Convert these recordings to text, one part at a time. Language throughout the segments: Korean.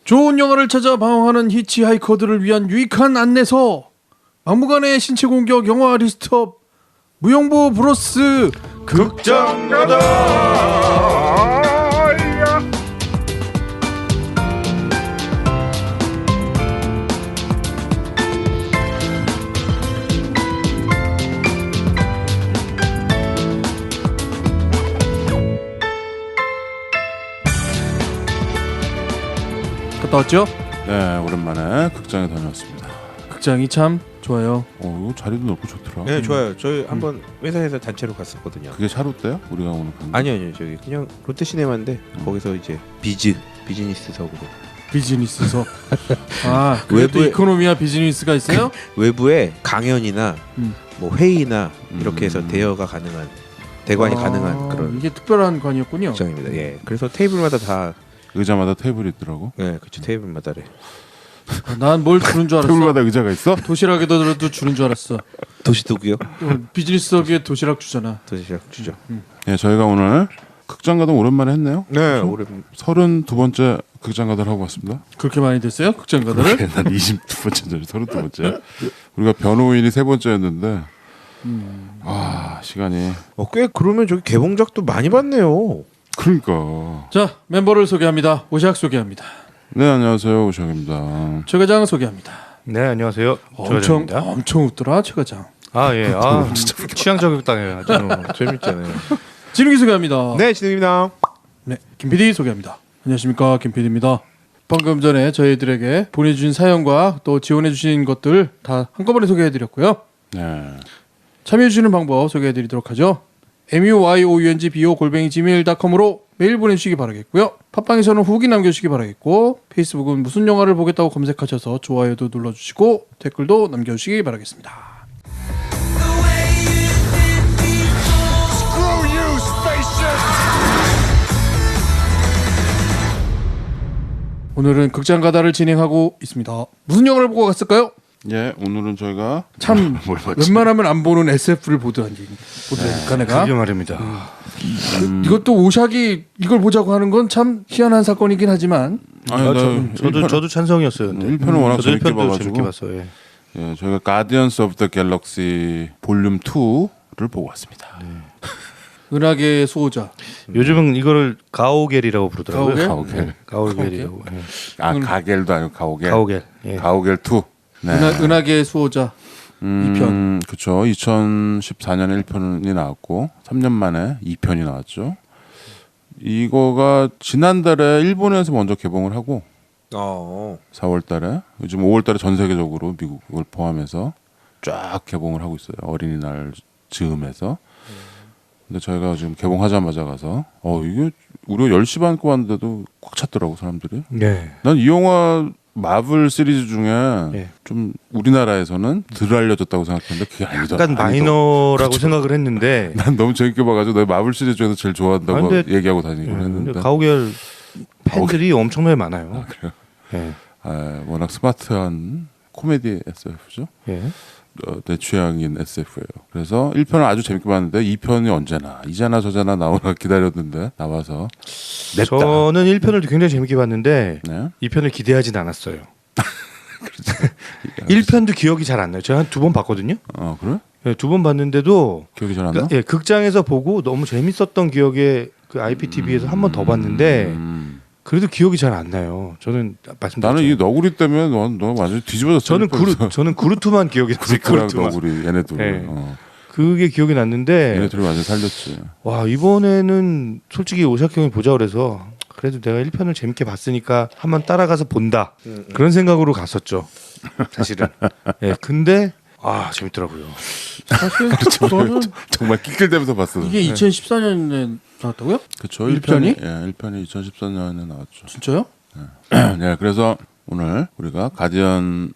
좋은 영화를 찾아 방황하는 히치하이커들을 위한 유익한 안내서 막무가내 신체 공격 영화 리스트업 무용부 브로스 극장가다. 갔다 왔죠? 네, 오랜만에 극장에 다녀왔습니다. 극장이 참 좋아요. 자리도 넓고 좋더라. 네, 좋아요. 저희 한번 회사에서 단체로 갔었거든요. 그게 샤롯 때요? 우리가 오늘 간 거? 아니요, 저기 그냥 롯데시네마인데 거기서 이제 비즈니스석으로 비즈니스석. 아, 그래도 이코노미와 비즈니스가 있어요? 외부에 강연이나 뭐 회의나 이렇게 해서 대여가 가능한 대관이 가능한 그런 이게 특별한 관이었군요. 극장입니다. 예, 그래서 테이블마다 다 의자마다 테이블이 있더라고. 네, 그렇죠. 테이블마다래. 난 뭘 주는 줄 알았어. 테이블마다 의자가 있어? 도시락에도 들어도 주는 줄 알았어. 도시도구요? 비즈니스석에 도시락 주잖아. 도시락 주죠. 네, 저희가 오늘 극장 가동 오랜만에 했네요. 네, 그렇죠? 오랜 32번째 극장 가동을 하고 왔습니다. 그렇게 많이 됐어요? 극장 가더를? 난 22번째죠. 32번째. 우리가 변호인이 3번째였는데 시간이 꽤 그러면 저기 개봉작도 많이 봤네요. 그러니까. 자, 멤버를 소개합니다. 오샥 소개합니다. 네, 안녕하세요. 오샥입니다. 최 과장 소개합니다. 네, 안녕하세요. 엄청 웃더라, 최 과장. 아, 예. 취향 저격 당해요. 재밌잖아요. 진욱이 소개합니다. 네, 진욱입니다. 네, 김 PD 소개합니다. 안녕하십니까, 김 PD입니다. 방금 전에 저희들에게 보내주신 사연과 또 지원해주신 것들 다 한꺼번에 소개해드렸고요. 네. 참여해주시는 방법 소개해드리도록 하죠. muyoungbo@gmail.com으로 메일 보내주시기 바라겠고요. 팟빵에서는 후기 남겨주시기 바라겠고, 페이스북은 무슨 영화를 보겠다고 검색하셔서 좋아요도 눌러주시고 댓글도 남겨주시기 바라겠습니다. 오늘은 극장 가다를 진행하고 있습니다. 무슨 영화를 보고 갔을까요? 예, 오늘은 저희가 참 뭘 봤지? 웬만하면 안 보는 SF를 보더니까 내가 그게 말입니다. 이것도 오샥이 이걸 보자고 하는 건 참 희한한 사건이긴 하지만 저도 찬성이었어요. 근데. 1편은 워낙 저도 재밌게 1편도 봐가지고 재밌게 봤어요. 예. 예, 저희가 가디언스 오브 더 갤럭시 볼륨 2를 보고 왔습니다. 은하계의 수호자. 요즘은 이거를 가오겔이라고 부르더라고요. 가오겔? 네, 가오겔이라고. 예. 가겔도 아니고 가오겔. 가오겔. 예. 가오겔 2. 네. 은하계의 수호자 2편. 그렇죠. 2014년에 1편이 나왔고 3년 만에 2편이 나왔죠. 이거가 지난달에 일본에서 먼저 개봉을 하고 4월달에 요즘 5월달에 전 세계적으로 미국을 포함해서 쫙 개봉을 하고 있어요. 어린이날 즈음에서. 근데 저희가 지금 개봉하자마자 가서 이게 우리가 10시 반 거 왔는데도 꽉 찼더라고 사람들이. 네. 난 이 영화 마블 시리즈 중에 예. 좀 우리나라에서는 덜 알려졌다고 생각했는데 그게 아니더라. 약간 마이너라고 그렇죠. 생각을 했는데 난 너무 재밌게 봐가지고 내가 마블 시리즈 중에서 제일 좋아한다고 근데- 얘기하고 다니긴 근데 했는데 가오겔 팬들이 엄청나게 많아요. 그래요? 예. 워낙 스마트한 코미디 SF죠. 예. 내 취향인 SF예요. 그래서 1편을 아주 재밌게 봤는데 2편이 언제나 이제나 저제나 나오나 기다렸는데 나와서 냈다. 저는 1편을 굉장히 재밌게 봤는데 네. 2편을 기대하진 않았어요. 1편도 기억이 잘 안 나요. 제가 한 2번 봤거든요. 그래? 네, 2번 봤는데도 기억이 잘 안 나? 예, 극장에서 보고 너무 재밌었던 기억에 그 IPTV에서 한 번 더 봤는데 그래도 기억이 잘 안 나요. 저는 말씀드렸죠. 나는 이 너구리 때문에 너 완전 뒤집어졌어. 저는 그루트만 기억이 나요. 그루트랑 그루트만. 너구리 얘네들. 네. 그게 기억이 났는데 얘네들이 완전 살렸지. 와 이번에는 솔직히 오샥 형이 보자 그래서 그래도 내가 1편을 재밌게 봤으니까 한번 따라가서 본다 그런 생각으로 갔었죠. 사실은. 예, 근데 재밌더라고요. 사실 저는 정말 끼끌대면서 봤어. 이게 2014년에 나왔다고요? 그렇죠. 1편이? 1편이 2014년에 나왔죠. 진짜요? 네, 그래서 오늘 우리가 가디언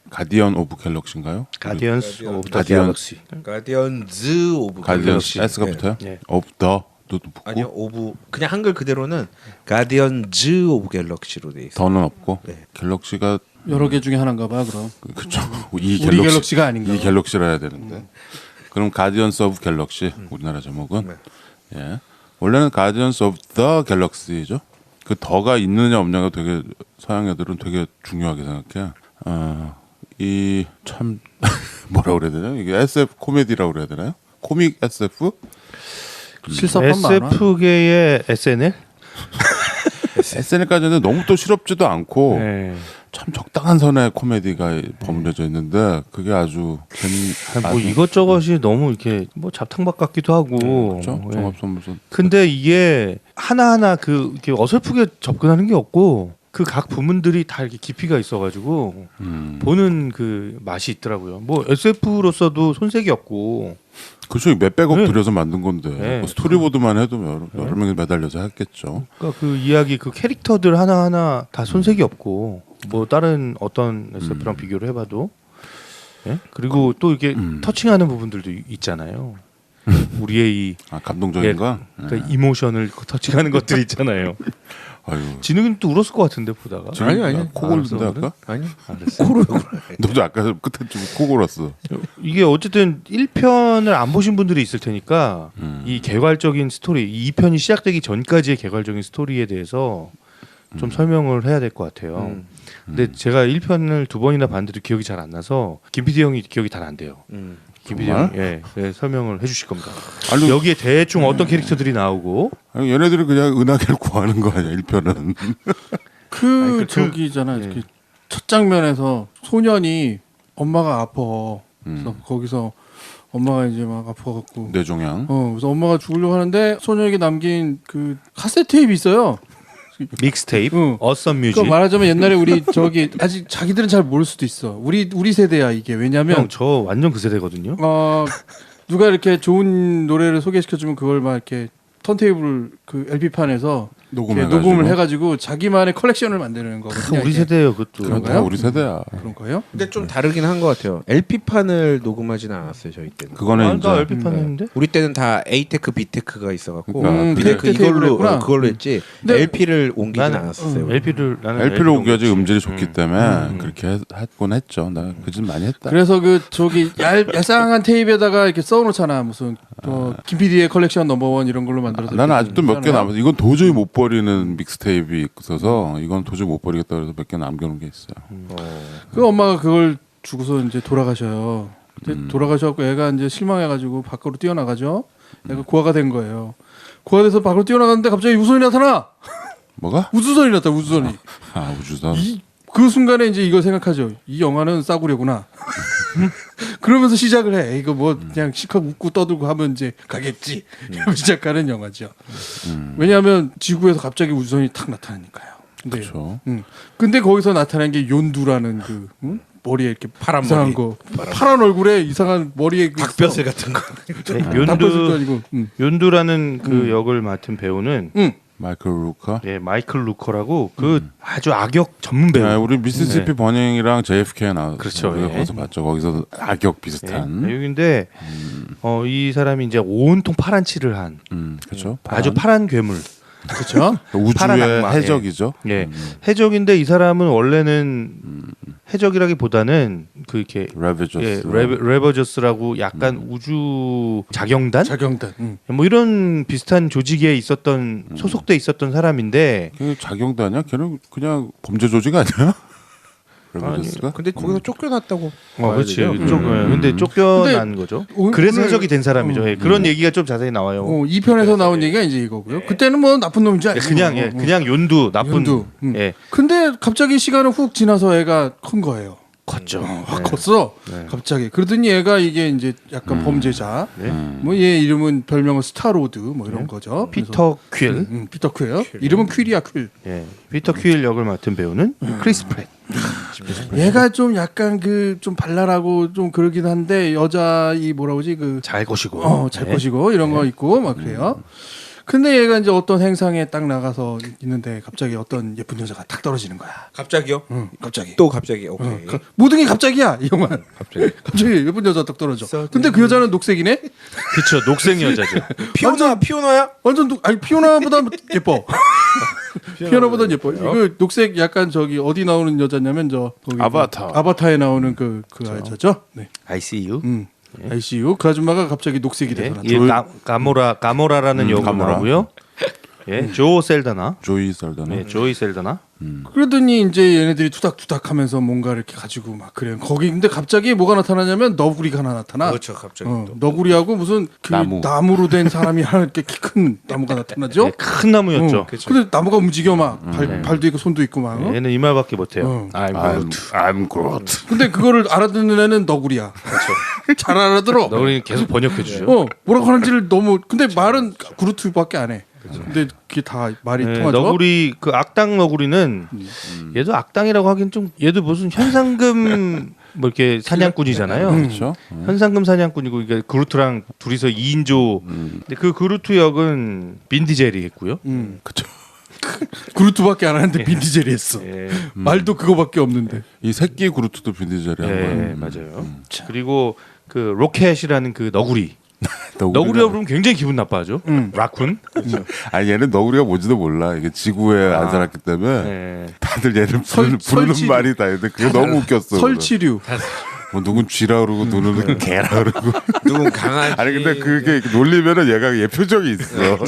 오브 갤럭시인가요? 가디언스 오브 더 가디언- 갤럭시. 가디언즈 오브 가디언 갤럭시. S가 붙어요? 네. 오브 더도 붙고 아니요, 오브 그냥 한글 그대로는 가디언즈 오브 갤럭시로 돼 있어요. 더는 없고 네. 갤럭시가 여러 개 중에 하나인가 봐 그럼. 그렇죠. 이 우리 갤럭시가 아닌가 이 봐. 갤럭시라 해야 되는데. 그럼 가디언스 오브 갤럭시 우리나라 제목은 네. 예. 원래는 가디언스 오브 더 갤럭시죠. 그 더가 있느냐 없냐가 되게 서양 애들은 되게 중요하게 생각해. 이 참 뭐라 그래야 되나? 이게 SF 코미디라고 그래야 되나요? 코믹 SF? 실사판 많아. SF계의 SNL? SNL까지는 너무 또 실업지도 않고 네. 참 적당한 선의 코미디가 버무려져 있는데 그게 아주 뭐 이것저것이 너무 이렇게 뭐 잡탕밥 같기도 하고. 그렇죠? 예. 종합선물선. 근데 이게 하나하나 그 이렇게 어설프게 접근하는 게 없고 그 각 부문들이 다 이렇게 깊이가 있어가지고 보는 그 맛이 있더라고요. 뭐 SF로서도 손색이 없고. 그렇죠. 몇백억 네. 들여서 만든 건데 네. 뭐 스토리보드만 해도 여러 명이 매달려서 했겠죠. 그러니까 그 이야기 그 캐릭터들 하나하나 다 손색이 없고 뭐 다른 어떤 SF랑 비교를 해봐도 예? 그리고 또 이렇게 터칭하는 부분들도 있잖아요. 우리의 이 감동적인 거. 그러니까 이모션을 터칭하는 것들이 있잖아요. 아유. 진욱이는 또 울었을 것 같은데 보다가. 아니. 코 골는데 아까? 아니. 알았어. 너도 아까 끝에 좀 코 골았어. 이게 어쨌든 1편을 안 보신 분들이 있을 테니까 이 개괄적인 스토리, 이 2편이 시작되기 전까지의 개괄적인 스토리에 대해서 좀 설명을 해야 될 것 같아요. 근데 제가 1편을 2번이나 봤는데도 기억이 잘 안 나서 김 PD 형이 기억이 잘 안 돼요. 김 PD 형, 예, 설명을 해주실 겁니다. 아니, 여기에 대충 어떤 캐릭터들이 나오고 아니, 얘네들은 그냥 은하계를 구하는 거 아니야 1편은. 저기잖아. 예. 첫 장면에서 소년이 엄마가 아파. 그래서 거기서 엄마가 이제 막 아파갖고. 뇌종양. 그래서 엄마가 죽으려고 하는데 소년에게 남긴 그 카세트 테이프 있어요. 믹스테이프, 응. 어썸 뮤직. 그러니까 말하자면 옛날에 우리 저기 아직 자기들은 잘 모를 수도 있어. 우리 세대야 이게. 왜냐면 형, 저 완전 그 세대거든요. 누가 이렇게 좋은 노래를 소개시켜주면 그걸 막 이렇게 턴테이블 그 LP판에서 녹음을 해가지고 자기만의 컬렉션을 만드는 거거든요. 우리 이게. 세대예요, 그것도. 그런가요? 우리 세대야. 그런 거예요? 근데 좀 다르긴 한 것 같아요. LP판을 녹음하지는 않았어요 저희 때는. 그거는 이제 나 LP판 했는데. 우리 때는 다 A테크, B테크가 있어갖고 그러니까 그걸로 했지. 근데 LP를 옮기진 나는 않았어요. 나는 LP를 옮겨야지 옮겼지. 음질이 좋기 때문에 그렇게 했곤 했죠. 나 그 짓 많이 했다. 그래서 그 저기 얄쌍한 테이프에다가 이렇게 써놓잖아. 무슨 김PD의 컬렉션 넘버원 이런 걸로 만들어서. 나는 이렇게 아직도 몇 개 하잖아요. 남았어. 이건 도저히 못 버리는 믹스테이프 있어서 이건 도저히 못 버리겠다 그래서 몇 개 남겨놓은 게 있어요. 그 엄마가 그걸 주고서 이제 돌아가셔요. 근데 돌아가셔갖고 애가 이제 실망해가지고 밖으로 뛰어나가죠. 애가 고아가 된 거예요. 고아돼서 밖으로 뛰어나갔는데 갑자기 우주선이 나타나. 뭐가? 우주선이 나타나. 우주선이. 우주선. 그 순간에 이제 이걸 생각하죠. 이 영화는 싸구려구나. 그러면서 시작을 해. 이거 뭐 그냥 실컷 웃고 떠들고 하면 이제 가겠지. 이러고 시작하는 영화죠. 왜냐하면 지구에서 갑자기 우주선이 탁 나타나니까요. 근데, 그렇죠. 근데 거기서 나타난 게 욘두라는 그 머리에 이렇게 파란 이상한 머리. 거, 파란 얼굴에 이상한 머리에 그 닭뼈슬 같은 거. 닭뼈슬도 연두 아니고. 연두라는 그 역을 맡은 배우는 마이클 루커. 예, 마이클 루커라고 그 아주 악역 전문 배우. 네, 우리 미시시피 네. 버닝이랑 JFK 나왔죠. 그렇죠, 예. 거기서 봤죠. 거기서 악역 비슷한. 배우인데 이 사람이 이제 온통 파란 칠을 한 그렇죠. 아주 파란 괴물. 그렇죠. 파란 우주의 악마, 해적이죠. 예, 해적인데 이 사람은 원래는 해적이라기보다는 그 이렇게 레버저스. 레버저스라고 약간 우주 자경단 자경단. 뭐 이런 비슷한 조직에 있었던 소속돼 있었던 사람인데 걔 자경단이야? 걔는 그냥 범죄 조직 아니야? 레버저스가? 근데 거기서 쫓겨났다고. 그렇지. 봐야 되죠? 근데 쫓겨난 거죠. 그래서 오늘- 해적이 된 사람이죠. 예, 그런 얘기가 좀 자세히 나와요. 2편에서 나온 얘기가 이제 이거고요. 그때는 뭐 나쁜 놈인지 알고. 그냥 연두 나쁜 연두. 예, 근데 갑자기 시간은 훅 지나서 애가 큰 거예요. 컸죠. 확 컸어. 네. 갑자기. 그러더니 얘가 이게 이제 약간 범죄자. 네. 뭐 얘 이름은 별명은 스타로드 뭐 이런 거죠. 피터 퀼. 그래서, 피터 퀼. 이름은 퀼이야 퀼. 예, 피터 퀼 역을 맡은 배우는 크리스 프렛. 얘가 좀 약간 그 좀 발랄하고 좀 그러긴 한데 여자 이 뭐라 그러지 그 잘 것이고. 잘 것이고 이런 거 있고 막 그래요. 근데 얘가 이제 어떤 행상에 딱 나가서 있는데 갑자기 어떤 예쁜 여자가 탁 떨어지는 거야. 갑자기요? 갑자기. 또 갑자기. 오케이. 모든 게 갑자기야 이 영화. 갑자기. 갑자기 예쁜 여자 딱 떨어져. 근데 그 여자는 녹색이네. 그렇죠. 녹색 여자죠. 피오나야? 완전 아니 피오나보다 예뻐. 피오나보다 예뻐. 이거 녹색 약간 저기 어디 나오는 여자냐면 저 거기 아바타. 아바타에 나오는 그 여자죠. 네. ICU. ICU 그 아줌마가 갑자기 녹색이 돼서 예, 나타나. 가모라라는 역으로 가모라. 나오고요. 예, 조 셀다나. 조이 살다나. 네, 조이 셀다나. 그러더니 이제 얘네들이 투닥투닥하면서 뭔가 이렇게 가지고 막 그래요. 거기 근데 갑자기 뭐가 나타나냐면 너구리가 하나 나타나. 그렇죠, 갑자기. 너구리하고 무슨 그 나무. 나무로 된 사람이 하나 이렇게 키 큰 나무가 나타나죠. 네, 큰 나무였죠. 근데 나무가 움직여 막 발도 있고 손도 있고 막. 얘는 이 말밖에 못해요. I'm Groot. 근데 그거를 알아듣는 애는 너구리야. 잘 알아들어. 너구리는 계속 번역해 주죠. 뭐라고 하는지를 너무 근데 말은 그루트밖에 안 해. 근데 그게 다 말이 네, 통하죠. 너구리 그 악당 너구리는 얘도 악당이라고 하긴 좀 얘도 무슨 현상금 뭐 이렇게 사냥꾼이잖아요. 그렇죠. 현상금 사냥꾼이고 이게 그루트랑 둘이서 2인조. 근데 그 그루트 역은 빈디젤이 했고요. 그렇죠. 그루트밖에 안 하는데 빈디젤이 했어. 예. 말도 그거밖에 없는데. 이 새끼 그루트도 빈디젤이 한 예, 거예요. 맞아요. 그리고 그 로켓이라는 그 너구리. 너구리가 부르면 굉장히 기분 나빠하죠. 라쿤. 아니 얘는 너구리가 뭔지도 몰라. 이게 지구에 안 살았기 때문에 예. 다들 얘를 부르는 설치- 말이 다 있는데 그게 너무 웃겼어. 설치류. 뭐 누군 쥐라 그러고 누구는 개라 그러고. 누군 강아지. 아니 근데 그게 놀리면은 얘가 얘 표정이 있어.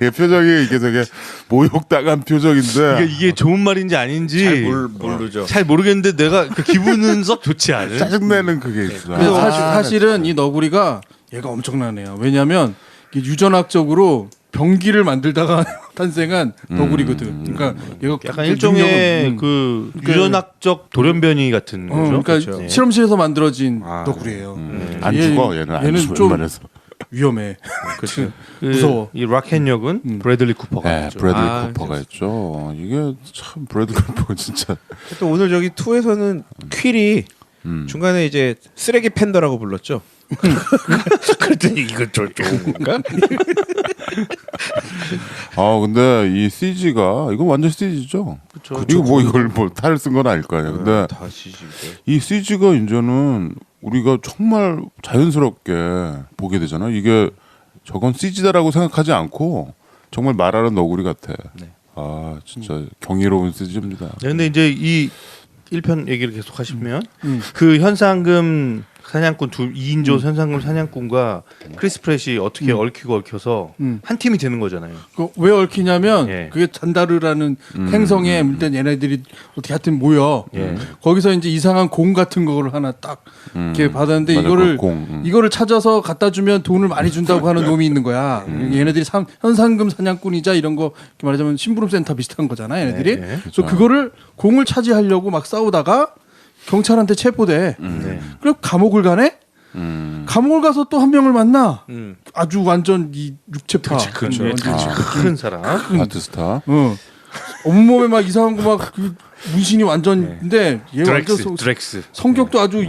얘 표정이 이게 저게 모욕당한 표정인데 이게 좋은 말인지 아닌지 잘 모르죠. 잘 모르겠는데 내가 그 기분은 썩 좋지 않은. 짜증내는 그게 있어. 근데 사실은 이 너구리가 얘가 엄청나네요. 왜냐하면 이게 유전학적으로 병기를 만들다가 탄생한 너구리거든. 그러니까 얘가 약간 그 일종의 능력은, 그 유전학적 돌연변이 같은 거죠. 그러니까 그렇죠. 실험실에서 만들어진 너구리예요. 안 얘- 죽어 얘는 안 얘는 죽어. 좀 웬만해서. 위험해. 그렇죠. 그 무서워. 이 라켓 역은 브래들리 쿠퍼가 네, 했죠. 브래들리 아, 쿠퍼가 있죠. 이게 참 브래들리 쿠퍼 진짜. 또 오늘 저기 2에서는 퀼이 중간에 이제 쓰레기 팬더라고 불렀죠. 그랬더니 이거 좀 좋은 건가? 아 근데 이 CG가 이거 완전 CG죠. 그쵸. 이거 뭐 이걸 뭐 탈을 쓴 건 아닐 거 아니야. 근데 다시 이제. 이 CG가 이제는 우리가 정말 자연스럽게 보게 되잖아. 이게 저건 CG다라고 생각하지 않고 정말 말하는 너구리 같아. 아 진짜 경이로운 CG입니다. 네, 근데 이제 이 1편 얘기를 계속 하시면 그 현상금 사냥꾼 2인조 현상금 사냥꾼과 크리스 프렛이 어떻게 얽히고 얽혀서 한 팀이 되는 거잖아요. 왜 얽히냐면 예. 그게 잔다르라는 행성에 일단 얘네들이 어떻게 하여튼 모여 거기서 이제 이상한 공 같은 거를 하나 딱 이렇게 받았는데 맞아, 이거를 그 공, 이거를 찾아서 갖다 주면 돈을 많이 준다고 하는 놈이 있는 거야. 얘네들이 현상금 사냥꾼이자 이런 거 이렇게 말하자면 심부름 센터 비슷한 거잖아. 얘네들이. 네, 그래서 그거를 공을 차지하려고 막 싸우다가 경찰한테 체포돼. 그리고 감옥을 가네. 감옥을 가서 또 한 명을 만나. 아주 완전 이 육체파. 큰, 큰 사람. 아트스타. 온몸에 막 이상한 거 막 그 문신이 완전인데 얘 완전 드렉스. 성격도 아주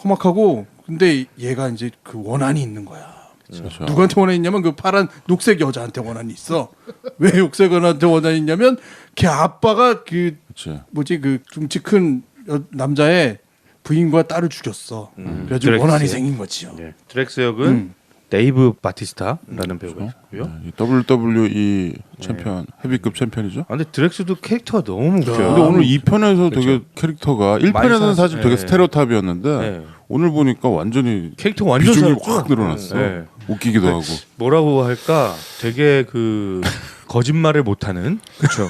험악하고 근데 얘가 이제 그 원한이 있는 거야. 그렇죠. 누구한테 원한이 있냐면 그 파란 녹색 여자한테 원한이 있어. 왜 녹색 여자한테 원한이 있냐면 걔 아빠가 그 그렇지. 뭐지 그 등치 큰 남자의 부인과 딸을 죽였어. 그래가지고 드렉스. 원한이 생긴 거지요. 네. 드렉스 역은 데이브 바티스타라는 배우가 있고요. 이 WWE 챔피언 헤비급 챔피언이죠. 아, 근데 드렉스도 캐릭터가 너무 웃겨요. 근데 오늘 2편에서 되게 캐릭터가 1편에서는 사실 되게 네. 스테레오타입이었는데 네. 오늘 보니까 완전히 캐릭터가 완전 비중이 살았죠? 확 늘어났어. 네. 웃기기도 하고. 뭐라고 할까? 되게 그 거짓말을 못하는. 그렇죠.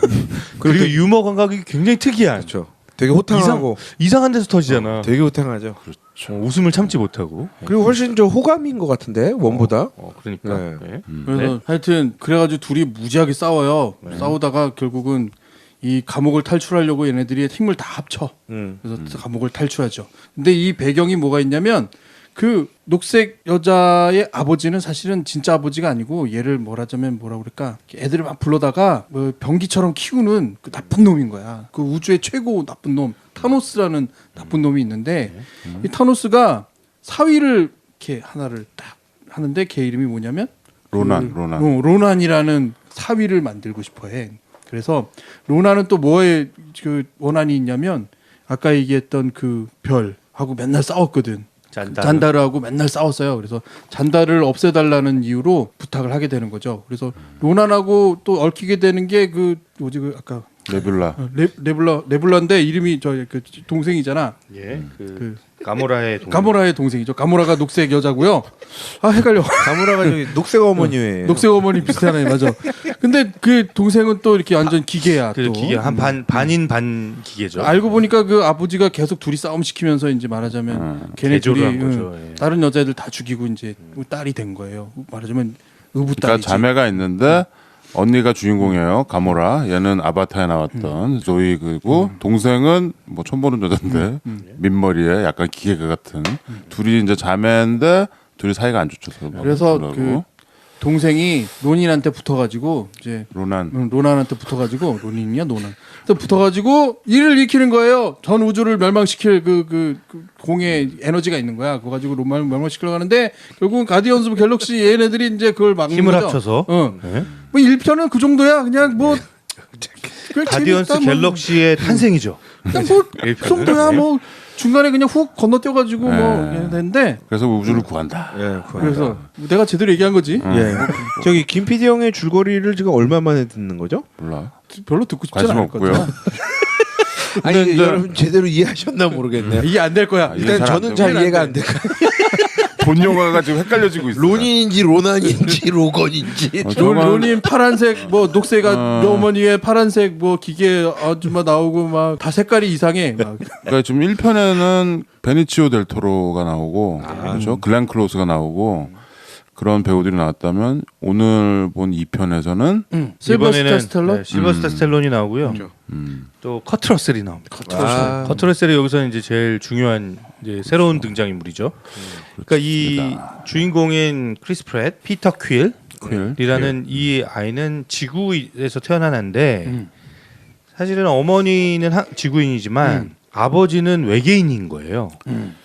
그리고 유머 감각이 굉장히 특이한. 그렇죠. 되게 호탕하고 이상한 데서 터지잖아. 되게 호탕하죠. 웃음을 참지 못하고. 그리고 훨씬 좀 호감인 것 같은데 원보다. 그러니까. 네. 네. 그래서 하여튼 그래가지고 둘이 무지하게 싸워요. 싸우다가 결국은 이 감옥을 탈출하려고 얘네들이 힘을 다 합쳐. 그래서 감옥을 탈출하죠. 근데 이 배경이 뭐가 있냐면 그 녹색 여자의 아버지는 사실은 진짜 아버지가 아니고 얘를 뭐라자면 뭐라 그럴까 애들을 막 불러다가 뭐 병기처럼 키우는 그 나쁜 놈인 거야. 그 우주의 최고 나쁜 놈 타노스라는 나쁜 놈이 있는데 이 타노스가 사위를 이렇게 하나를 딱 하는데 걔 이름이 뭐냐면 로난. 로난이라는 사위를 만들고 싶어해. 그래서 로난은 또 뭐에 그 원한이 있냐면 아까 얘기했던 그 별하고 맨날 싸웠거든. 잔다르하고 맨날 싸웠어요. 그래서 잔다르를 없애달라는 이유로 부탁을 하게 되는 거죠. 그래서 로난하고 또 얽히게 되는 게 그 뭐지 그 아까 레뷸라. 레블라인데 이름이 저 그 동생이잖아. 예. 그 가모라의 동생. 가모라의 동생이죠. 가모라가 녹색 여자고요. 아 헷갈려. 가무라가 저기 녹색 어머니예요. 녹색 어머니 비슷하네 맞아. 근데 그 동생은 또 이렇게 완전 기계야. 그 또. 기계 한 반인 반 기계죠. 알고 보니까 그 아버지가 계속 둘이 싸움 시키면서 이제 말하자면 걔네 둘이 개조를 한 거죠. 예. 다른 여자애들 다 죽이고 이제 딸이 된 거예요. 말하자면 의붓 그러니까 딸이지. 자매가 있는데 언니가 주인공이에요. 가모라. 얘는 아바타에 나왔던 조이 그리고 동생은 뭐 처음 보는 여자인데 민머리에 약간 기계가 같은 둘이 이제 자매인데 둘이 사이가 안 좋죠. 서로. 그래서 그러고. 그 동생이 론인한테 붙어가지고 이제 로난 로난한테 붙어가지고 론인이야 노난. 또 붙어가지고 일을 일으키는 거예요. 전 우주를 멸망시킬 그 공의 에너지가 있는 거야. 그거 가지고 론만을 멸망시키려고 하는데 결국은 가디언즈 오브 갤럭시 얘네들이 이제 그걸 막는 힘을 거죠. 합쳐서. 네. 뭐 1편은 그 정도야. 그냥 뭐 그냥 가디언스 재밌다, 뭐. 갤럭시의 탄생이죠. 그냥 뭐그 정도야. 네. 뭐 중간에 그냥 훅 건너뛰어가지고 뭐 네. 했는데 그래서 우주를 구한다. 예, 그래서 내가 제대로 얘기한 거지. 예. 저기 김 PD 형의 줄거리를 지금 얼마 만에 듣는 거죠? 몰라. 별로 듣고 싶지 관심 않을 것 없고요. 같아. 아니 근데 여러분 제대로 이해하셨나 모르겠네요. 이게 안 될 거야. 이게 일단 잘안 저는 되고. 잘 이해가 안 돼요. 본 영화가 지금 헷갈려지고 있어. 로닌인지 로난인지 로건인지. 론인 파란색 뭐 녹색아 어머니의 파란색 뭐 기계 아줌마 나오고 막 다 색깔이 이상해. 막. 그러니까 지금 1편에는 베니치오 델 토로가 나오고 그렇죠. 글렌 클로스가 나오고 그런 배우들이 나왔다면 오늘 본 2편에서는 실버스타 스텔론? 네, 실버스타 스텔론이 나오고요. 또 커트 러셀이 나옵니다. 아. 커트 러셀이 여기서 이제 제일 중요한 이제 새로운 등장인물이죠. 그러니까 이 주인공인 크리스 프렛, 피터 퀼이라는 이 아이는 지구에서 태어난 애인데 사실은 어머니는 지구인이지만 아버지는 외계인인 거예요.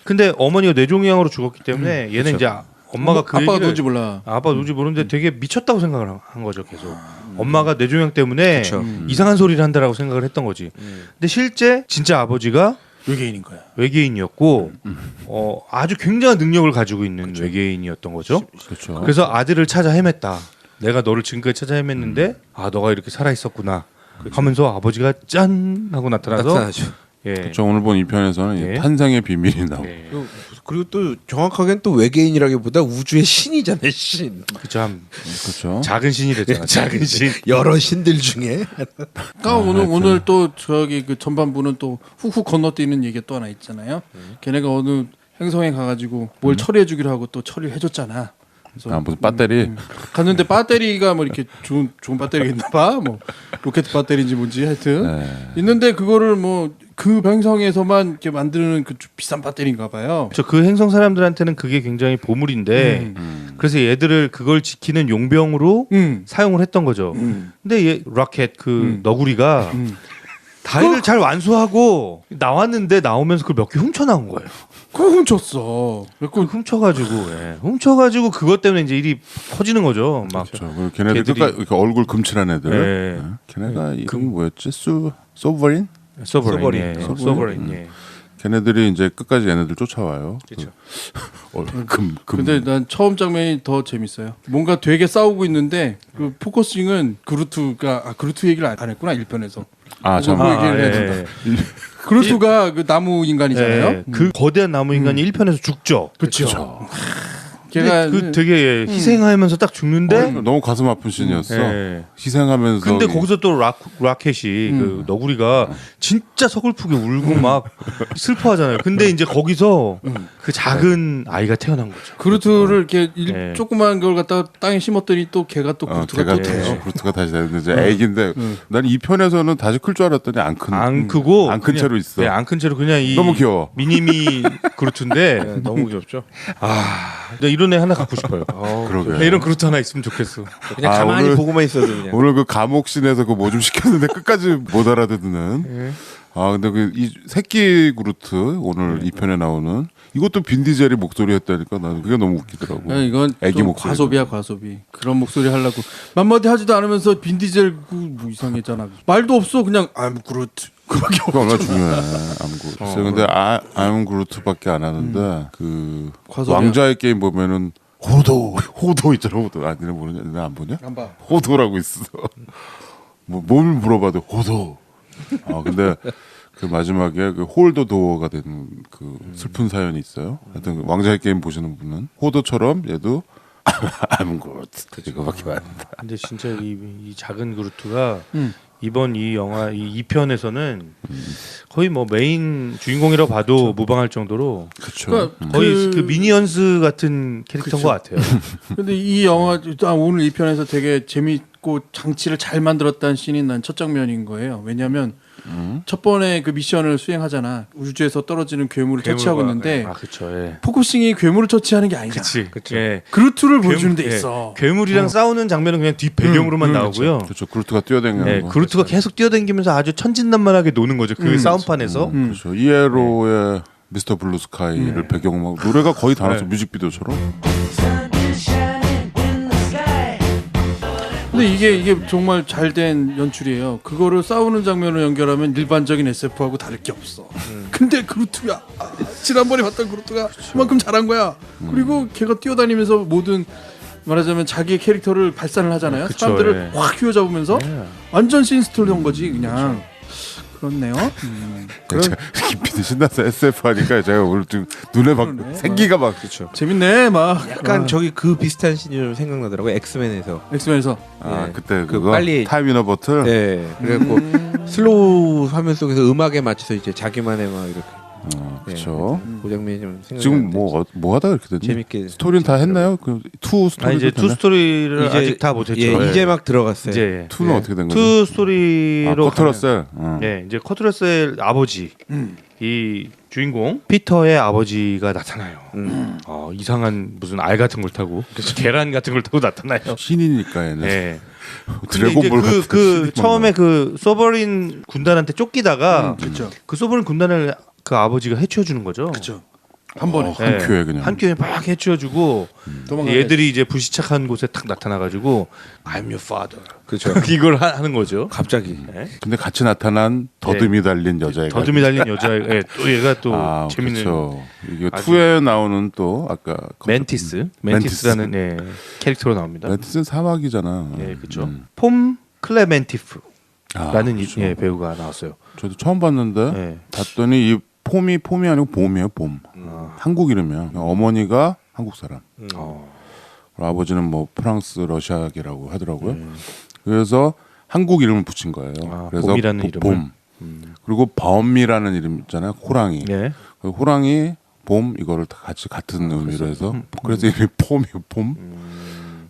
근데 어머니가 뇌종양으로 죽었기 때문에 얘는 이제 엄마가 그 아빠가 얘기를 누군지 몰라. 아빠 누군지 모르는데 되게 미쳤다고 생각을 한 거죠 계속. 엄마가 뇌종양 때문에 그쵸. 이상한 소리를 한다라고 생각을 했던 거지. 근데 실제 진짜 아버지가 외계인인 거야. 외계인이었고 아주 굉장한 능력을 가지고 있는 외계인이었던 거죠. 그렇죠. 그래서 아들을 찾아 헤맸다. 내가 너를 지금까지 찾아 헤맸는데 아 너가 이렇게 살아 있었구나 하면서 아버지가 짠 하고 나타나서 나타나죠. 예. 저 오늘 본 2편에서는 예. 탄생의 비밀이 나오고 예. 그리고 또 정확하게는 또 외계인이라기보다 우주의 신이잖아요. 신. 그쵸 한 그렇죠. 작은 신이 됐잖아. 작은 신. 여러 신들 중에. 그러니까 오늘 또 저기 그 전반부는 또 훅훅 건너뛰는 얘기가 또 하나 있잖아요. 걔네가 어느 행성에 가가지고 뭘 처리해주기로 하고 또 처리를 해줬잖아. 그래서 아, 무슨 배터리 갔는데 배터리가 뭐 이렇게 좋은 배터리가 있나 봐. 뭐 로켓 배터리인지 뭔지 하여튼 네. 있는데 그거를 뭐 그 행성에서만 이렇게 만드는 그 비싼 배터리인가 봐요. 그 행성 사람들한테는 그게 굉장히 보물인데 그래서 얘들을 그걸 지키는 용병으로 사용을 했던 거죠. 근데 얘 로켓 그 너구리가 다이를 잘 완수하고 나왔는데 나오면서 그걸 몇 개 훔쳐 나온 거예요. 그거 훔쳤어. 그걸 훔쳐가지고 그것 때문에 이제 일이 커지는 거죠. 막 그렇죠. 그리고 걔네들 걔들이- 끝까지 이렇게 얼굴 금칠한 애들. 네. 네. 걔네가 이름이 뭐였지? 소버린? 소버린. 소버린. 예. 걔네들이 이제 끝까지 얘네들 쫓아와요. 그렇죠. 금. 근데 난 처음 장면이 더 재밌어요. 뭔가 되게 싸우고 있는데 그 포커싱은 그루트가 그루트 얘기를 안 했구나 1편에서. 아, 참. 뭐 얘기를 해야 된다. 그루트가 그 나무 인간이잖아요. 그 거대한 나무 인간이 1편에서 죽죠. 그렇죠. 걔가 걔가 그 되게 희생하면서 딱 죽는데 너무 가슴 아픈 씬이었어. 예. 희생하면서. 근데 거기서 또 라켓이 그 너구리가 진짜 서글프게 울고 막 슬퍼하잖아요. 근데 이제 거기서 그 작은 아이가 태어난 거죠. 그루트를 이렇게 네. 조그만 걸 갖다가 땅에 심었더니 또 걔가 또 그루트가 걔가 또 돼요. 그루트가 다시 되는데 이제 애기인데 난 이 편에서는 다시 클 줄 알았더니 안 큰. 안 크고 안 큰 그냥- 채로 있어. 네, 안 큰 채로 그냥 이 너무 귀여워. 미니미 그루트인데 너무 귀엽죠. 나 이런 애 하나 갖고 싶어요. 그러게. 나 이런 그루트 하나 있으면 좋겠어. 그냥 아, 가만히 오늘- 보고만 있어도 그냥. 오늘 그 감옥 씬에서 그 뭐 좀 시켰는데 끝까지 못 알아듣는. 아 근데 그 이 새끼 그루트 오늘 이 편에 나오는 이것도 빈 디젤이 목소리였다니까 나는 그게 너무 웃기더라고. 이건 애기 좀 목소리. 과소비야 과소비. 그런 목소리 하려고 맘마디 하지도 않으면서 빈디젤 뭐 이상했잖아. 말도 없어 그냥 I'm Groot 그밖에 그거 없어. 얼마나 중요해. 암 그루트. 근데 I'm 그루트밖에 안 하는데 그 과소비야. 왕자의 게임 보면은 호도 있잖아. 호도. 아, 니네 모르냐? 니네 안 보냐? 안 봐. 호도라고 있어. 뭘 물어봐도 호도. 아 근데 그 마지막에 그 홀더 도어가 되는 그 슬픈 사연이 있어요. 하여튼 왕자의 게임 보시는 분은 호도처럼 얘도 I'm good 이거밖에 안 돼. 근데 진짜 이 작은 그루트가 이번 이 영화 이 2편에서는 거의 뭐 메인 주인공이라고 봐도 무방할 정도로 그렇죠. 그러니까 거의 그 미니언스 같은 캐릭터인 것 같아요. 근데 이 영화 오늘 이 편에서 되게 재밌고 장치를 잘 만들었다는 씬이 난 첫 장면인 거예요. 왜냐하면 첫 번에 그 미션을 수행하잖아. 우주에서 떨어지는 괴물을 처치하고 있는데 그렇죠. 예. 포커싱이 괴물을 처치하는 게 아니잖아. 그렇지. 예. 그루트를 보여주는 데 있어. 괴물이랑 싸우는 장면은 그냥 뒷 배경으로만 나오고요. 그렇죠. 그루트가 뛰어다니는 네, 거. 그루트가 계속 뛰어다니면서 아주 천진난만하게 노는 거죠. 그 싸움판에서. 그렇죠. 이에로의 미스터 블루 스카이를 배경음악 노래가 거의 다 나왔어. 뮤직비디오처럼. 근데 이게 정말 잘된 연출이에요. 그거를 싸우는 장면을 연결하면 일반적인 SF하고 다를 게 없어. 근데 그루트가 지난번에 봤던 그루트가 그만큼 잘한 거야. 그리고 걔가 뛰어다니면서 모든 말하자면 자기의 캐릭터를 발산을 하잖아요. 그쵸, 사람들을 예. 확 휘어잡으면서 완전 신스토리한 거지 그냥. 그렇네요. 김PD 신나서 SF 하니까 제가 오늘 좀 눈에 막 생기가 막 그렇죠. 재밌네 막. 약간 저기 그 비슷한 씬이 좀 생각나더라고요. 엑스맨에서. 엑스맨에서 아 네. 그때 그 그거 빨리- 타임 위너 버틀. 네. 그래갖고 슬로우 화면 속에서 음악에 맞춰서 이제 자기만의 막 이렇게. 그렇죠. 그 장면이 좀 생각. 지금 뭐 하다 이렇게 됐니? 재밌게 스토리는 다 했나요? 그투 스토리 이제 투 스토리를 아직 다 못했죠. 예, 이제 막 들어갔어요. 이제 투는 예. 어떻게 된 거죠? 투 스토리로 커트러셀. 네, 이제 커트러셀 아버지 이 주인공 피터의 아버지가 나타나요. 이상한 무슨 알 같은 걸 타고 계란 같은 걸 타고 나타나요. 신이니까 얘는. 네. 근데 드래곤볼 이제 같은 그 신이 처음에 그 소버린 군단한테 쫓기다가 그렇죠. 그 소버린 군단을 그 아버지가 해치워 주는 거죠. 그렇죠. 한 번에 한 큐에 그냥. 한 큐에 막 해치워주고 도망가야지. 얘들이 이제 불시착한 곳에 딱 나타나가지고 I'm your father. 그렇죠. 이걸 하는 거죠. 갑자기. 네. 근데 같이 나타난 더듬이 달린 여자애가. 더듬이 달린 여자, 예, 또 얘가 또 재밌는 그렇죠. 이게 아주- 투에 나오는 또 아까 멘티스라는 예, 캐릭터로 나옵니다. 멘티스는 사막이잖아. 예, 그렇죠. 폼 클레멘티프라는 그렇죠. 예, 배우가 나왔어요. 저도 처음 봤는데 예. 봤더니 이 폼이 아니고 봄이에요. 봄. 한국 이름이야. 어머니가 한국 사람. 어. 그리고 아버지는 뭐 프랑스 러시아계라고 하더라고요. 그래서 한국 이름을 붙인 거예요. 아, 그래서 봄이라는 이름을? 그리고 범이라는 이름 있잖아요. 호랑이. 예. 그 호랑이 봄 이거를 다 같이 같은 의미로 해서 그래서 이름이 폼이에요. 봄.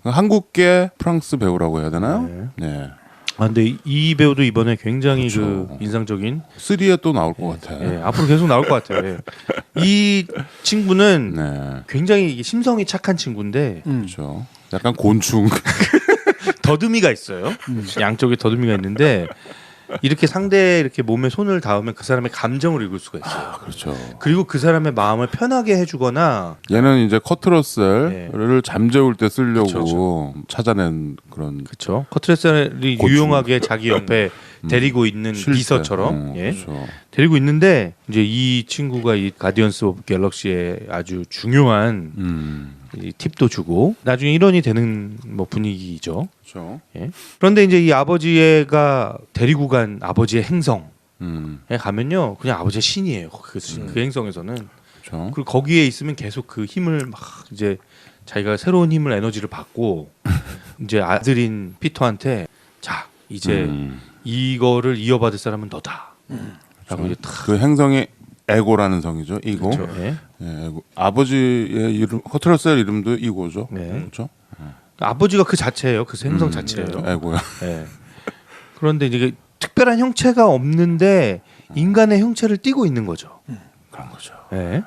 한국계 프랑스 배우라고 해야 되나요? 네. 아 근데 이 배우도 이번에 굉장히 그렇죠. 그 인상적인 3에 또 나올 것 같아. 예, 앞으로 계속 나올 것 같아요. 예. 이 친구는 네. 굉장히 이게 심성이 착한 친구인데 그렇죠. 약간 곤충. 더듬이가 있어요. 양쪽에 더듬이가 있는데 이렇게 상대 이렇게 몸에 손을 닿으면 그 사람의 감정을 읽을 수가 있어요. 그렇죠. 그리고 그 사람의 마음을 편하게 해주거나 얘는 이제 커트러셀을 잠재울 때 쓰려고 찾아낸 그런 그렇죠. 커트레셀이 고충. 유용하게 자기 옆에 데리고 있는 쉴 때. 비서처럼 예. 그렇죠. 데리고 있는데 이제 이 친구가 이 가디언스 오브 갤럭시의 아주 중요한 이 팁도 주고 나중에 일원이 되는 뭐 분위기죠. 그렇죠. 예. 그런데 이제 이 아버지가 데리고 간 아버지의 행성에 가면요 그냥 아버지의 신이에요. 그 행성에서는 그렇죠. 그리고 거기에 있으면 계속 그 힘을 막 이제 자기가 새로운 힘을 에너지를 받고 이제 아들인 피터한테 자 이제 이거를 이어받을 사람은 너다라고 이제 탁 그 행성이 에고라는 성이죠. 이고. 그렇죠. 예. 예, 에고. 아버지의 이름 커트러셀 이름도 이고죠. 네. 그렇죠. 아버지가 그 자체예요. 그 행성 자체예요. 에고야. 예. 그런데 이제 특별한 형체가 없는데 인간의 형체를 띠고 있는 거죠. 그런 거죠. 예.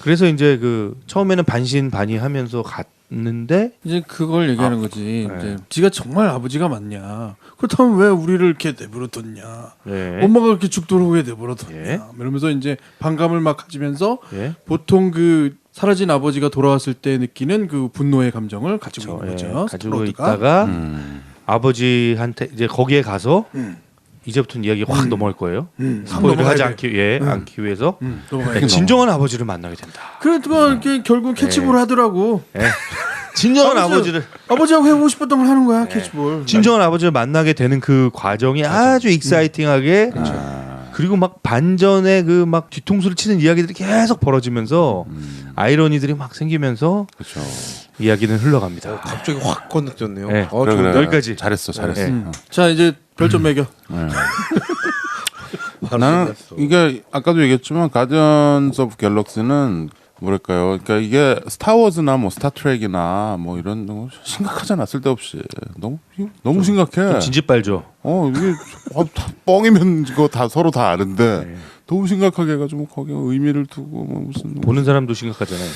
그래서 이제 그 처음에는 반신반의하면서 갔는데 이제 그걸 얘기하는 거지. 네. 이제 지가 정말 아버지가 맞냐? 그렇다면 왜 우리를 이렇게 내버려뒀냐? 예. 엄마가 그렇게 죽도록 왜 내버려뒀냐? 예. 이러면서 이제 반감을 막 가지면서 예. 보통 그 사라진 아버지가 돌아왔을 때 느끼는 그 분노의 감정을 가지고 있는 예. 거죠. 가지고 스타로드가. 있다가 아버지한테 이제 거기에 가서 음. 이제부터는 이야기 확 넘어갈 거예요. 확 스포일을 넘어가야 하지 돼. 않기 위해 않기 위해서 넘어가야 돼. 네, 진정한 아버지를 만나게 된다. 그래도 이렇게 결국 캐치볼 하더라고. 진정한 아버지- 아버지를 아버지하고 해보고 싶었던 걸 하는 거야 캐치볼. 진정한 아버지를 만나게 되는 그 과정이 아주 익사이팅하게 그리고 막 반전에 그 막 뒤통수를 치는 이야기들이 계속 벌어지면서 아이러니들이 막 생기면서 그렇죠. 이야기는 흘러갑니다. 갑자기 확 건너뛰었네요. 네. 그래, 그래. 여기까지. 잘했어. 네. 자 이제 별점 매겨. 나는 이게 아까도 얘기했지만 가디언스 오브 갤럭시는 뭐랄까요? 그러니까 이게 스타워즈나 뭐 스타트rek이나 뭐 이런 거 심각하잖아. 쓸데없이 너무 심각해. 좀 진지 빨죠. 이게 다 뻥이면 이거 다 서로 다 아는데 너무 심각하게 해가지고 거기에 의미를 두고 뭐 무슨 보는 사람도 심각하잖아요.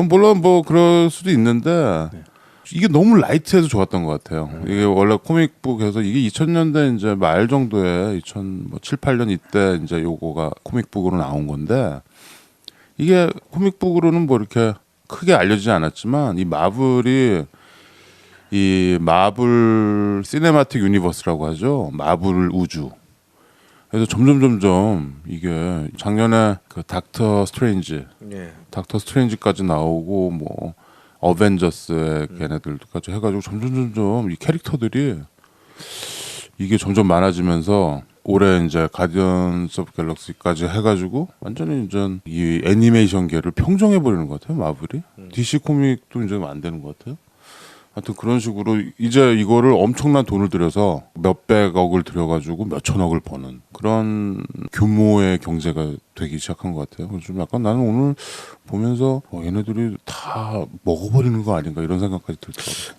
물론 뭐 그럴 수도 있는데 이게 너무 라이트해서 좋았던 것 같아요. 이게 원래 코믹북에서 이게 2000년대 이제 말 정도에 2007, 8년 이때 이제 요거가 코믹북으로 나온 건데 이게 코믹북으로는 뭐 이렇게 크게 알려지지 않았지만 이 마블이 이 마블 시네마틱 유니버스라고 하죠. 마블 우주. 그래서 점점 이게 작년에 그 닥터 스트레인지까지 나오고 뭐 어벤져스의 걔네들까지 해가지고 점점 이 캐릭터들이 이게 점점 많아지면서 올해 이제 가디언스 오브 갤럭시까지 해가지고 완전히 이제 이 애니메이션계를 평정해 버리는 것 같아요. 마블이 DC 코믹도 이제 안 되는 것 같아요. 하여튼 그런 식으로 이제 이거를 엄청난 돈을 들여서 몇백억을 들여가지고 몇천억을 버는 그런 규모의 경제가 되기 시작한 것 같아요. 그래서 좀 약간 나는 오늘 보면서 얘네들이 다 먹어버리는 거 아닌가 이런 생각까지 들더라고요.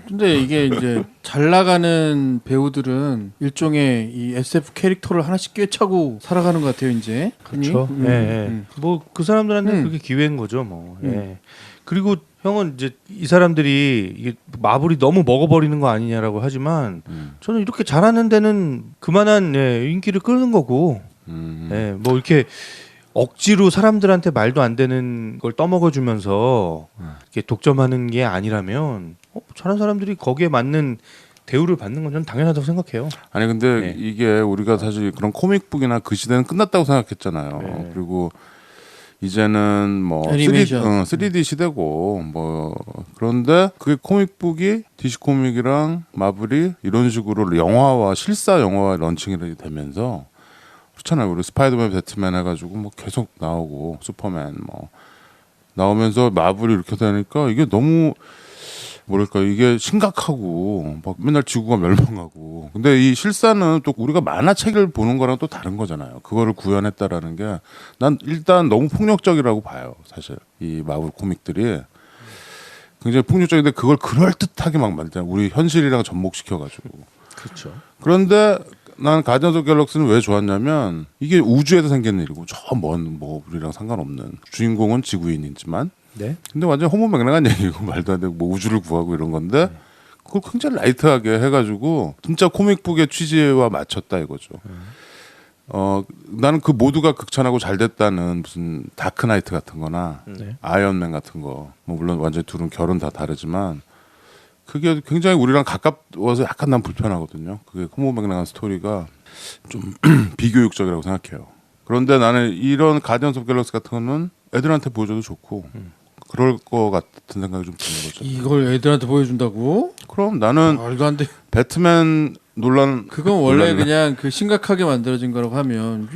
근데 이게 이제 잘 나가는 배우들은 일종의 이 SF 캐릭터를 하나씩 꿰차고 살아가는 것 같아요. 이제. 그렇죠. 뭐 그 사람들한테 그게 기회인 거죠. 뭐. 그리고 형은 이제 이 사람들이 이게 마블이 너무 먹어버리는 거 아니냐라고 하지만 저는 이렇게 잘하는 데는 그만한 인기를 끌는 거고 뭐 이렇게 억지로 사람들한테 말도 안 되는 걸 떠먹어주면서 이렇게 독점하는 게 아니라면 잘하는 사람들이 거기에 맞는 대우를 받는 건 저는 당연하다고 생각해요. 아니 근데 이게 우리가 사실 그런 코믹북이나 그 시대는 끝났다고 생각했잖아요. 그리고 이제는 뭐 애니메이션. 3D 시대고 뭐 그런데 그게 코믹북이 DC 코믹이랑 마블이 이런 식으로 영화와 실사 영화와 런칭이 되면서 그렇잖아요. 우리 스파이더맨, 배트맨 해가지고 뭐 계속 나오고 슈퍼맨 뭐 나오면서 마블이 이렇게 되니까 이게 너무 뭐랄까 이게 심각하고 막 맨날 지구가 멸망하고 근데 이 실사는 또 우리가 만화책을 보는 거랑 또 다른 거잖아요. 그거를 구현했다라는 게 난 일단 너무 폭력적이라고 봐요. 사실 이 마블 코믹들이 굉장히 폭력적인데 그걸 그럴듯하게 막 만들잖아요. 우리 현실이랑 접목시켜가지고 그렇죠. 그런데 난 가디언스 오브 갤럭시는 왜 좋았냐면 이게 우주에서 생긴 일이고 저 먼 뭐 우리랑 상관없는 주인공은 지구인이지만 근데 완전 허무맹랑한 얘기고 말도 안 되고 뭐 우주를 구하고 이런 건데 그걸 굉장히 라이트하게 해가지고 진짜 코믹북의 취지와 맞췄다 이거죠. 나는 그 모두가 극찬하고 잘 됐다는 무슨 다크나이트 같은 거나 아이언맨 같은 거 뭐 물론 완전히 둘은 결은 다 다르지만 그게 굉장히 우리랑 가까워서 약간 난 불편하거든요. 그게 허무맹랑한 스토리가 좀 비교육적이라고 생각해요. 그런데 나는 이런 가디언스 오브 갤럭시 같은 거는 애들한테 보여줘도 좋고 그럴 것 같은 생각이 좀 드는 거죠. 이걸 애들한테 보여준다고? 그럼 나는 말도 안 돼. 배트맨 논란 그건 원래 그냥 그 심각하게 만들어진 거라고 하면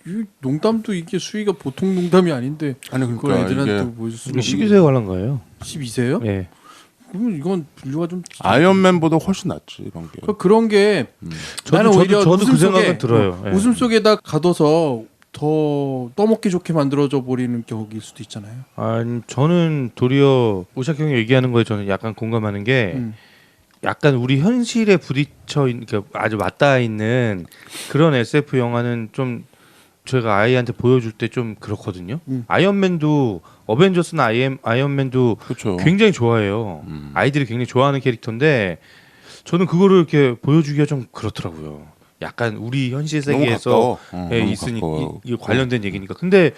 이 농담도 이게 수위가 보통 농담이 아닌데 아니 그걸 그러니까 애들한테 이게 보여줄 수가 시기세에 관한 거예요. 12세요? 예. 그러면 이건 분류가 좀 아이언맨보다 훨씬 낫지 이런 게. 그런 게 나는 오히려 저도 웃음 그 속에 생각은 들어요. 예. 웃음 속에다 가둬서 더 떠먹기 좋게 만들어져 버리는 격일 수도 있잖아요. 아니 저는 도리어 오샥 형이 얘기하는 거에 저는 약간 공감하는 게 약간 우리 현실에 부딪혀 있는 그러니까 아주 맞닿아 있는 그런 SF 영화는 좀 제가 아이한테 보여줄 때 좀 그렇거든요. 아이언맨도 어벤져스나 아이언맨도 그렇죠. 굉장히 좋아해요. 아이들이 굉장히 좋아하는 캐릭터인데 저는 그거를 이렇게 보여주기가 좀 그렇더라고요. 약간 우리 현실 세계에서 있으니 이 관련된 얘기니까. 근데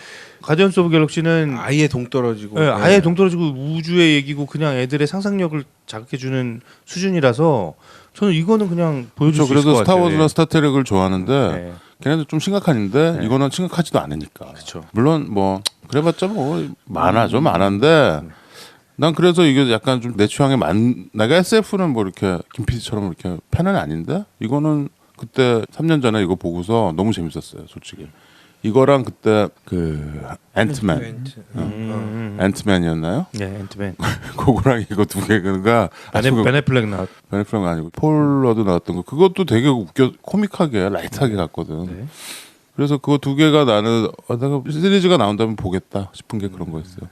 가디언스 오브 갤럭시는 아예 동떨어지고 아예 동떨어지고 우주의 얘기고 그냥 애들의 상상력을 자극해주는 수준이라서 저는 이거는 그냥 보여줄 수 있을 것 그래서 같아요. 스타워즈나 스타트rek을 좋아하는데 네. 걔네들 좀 심각한데 이거는 심각하지도 않으니까. 그쵸. 물론 뭐 그래봤자 뭐 만화죠 만화인데 난 그래서 이게 약간 좀 내 취향에 내가 SF는 뭐 이렇게 김 PD처럼 이렇게 팬은 아닌데 이거는 그때 3년 전에 이거 보고서 너무 재밌었어요, 솔직히. 이거랑 그때 그 앤트맨, 앤트맨이었나요? 네, 앤트맨. 그거랑 이거 두 개가 베네 애플렉 나왔. 베네 애플렉 아니고 폴 러드 나왔던 거 그것도 되게 웃겨 코믹하게 라이트하게 갔거든. 네. 그래서 그거 두 개가 나는 내가 시리즈가 나온다면 보겠다 싶은 게 그런 거였어요.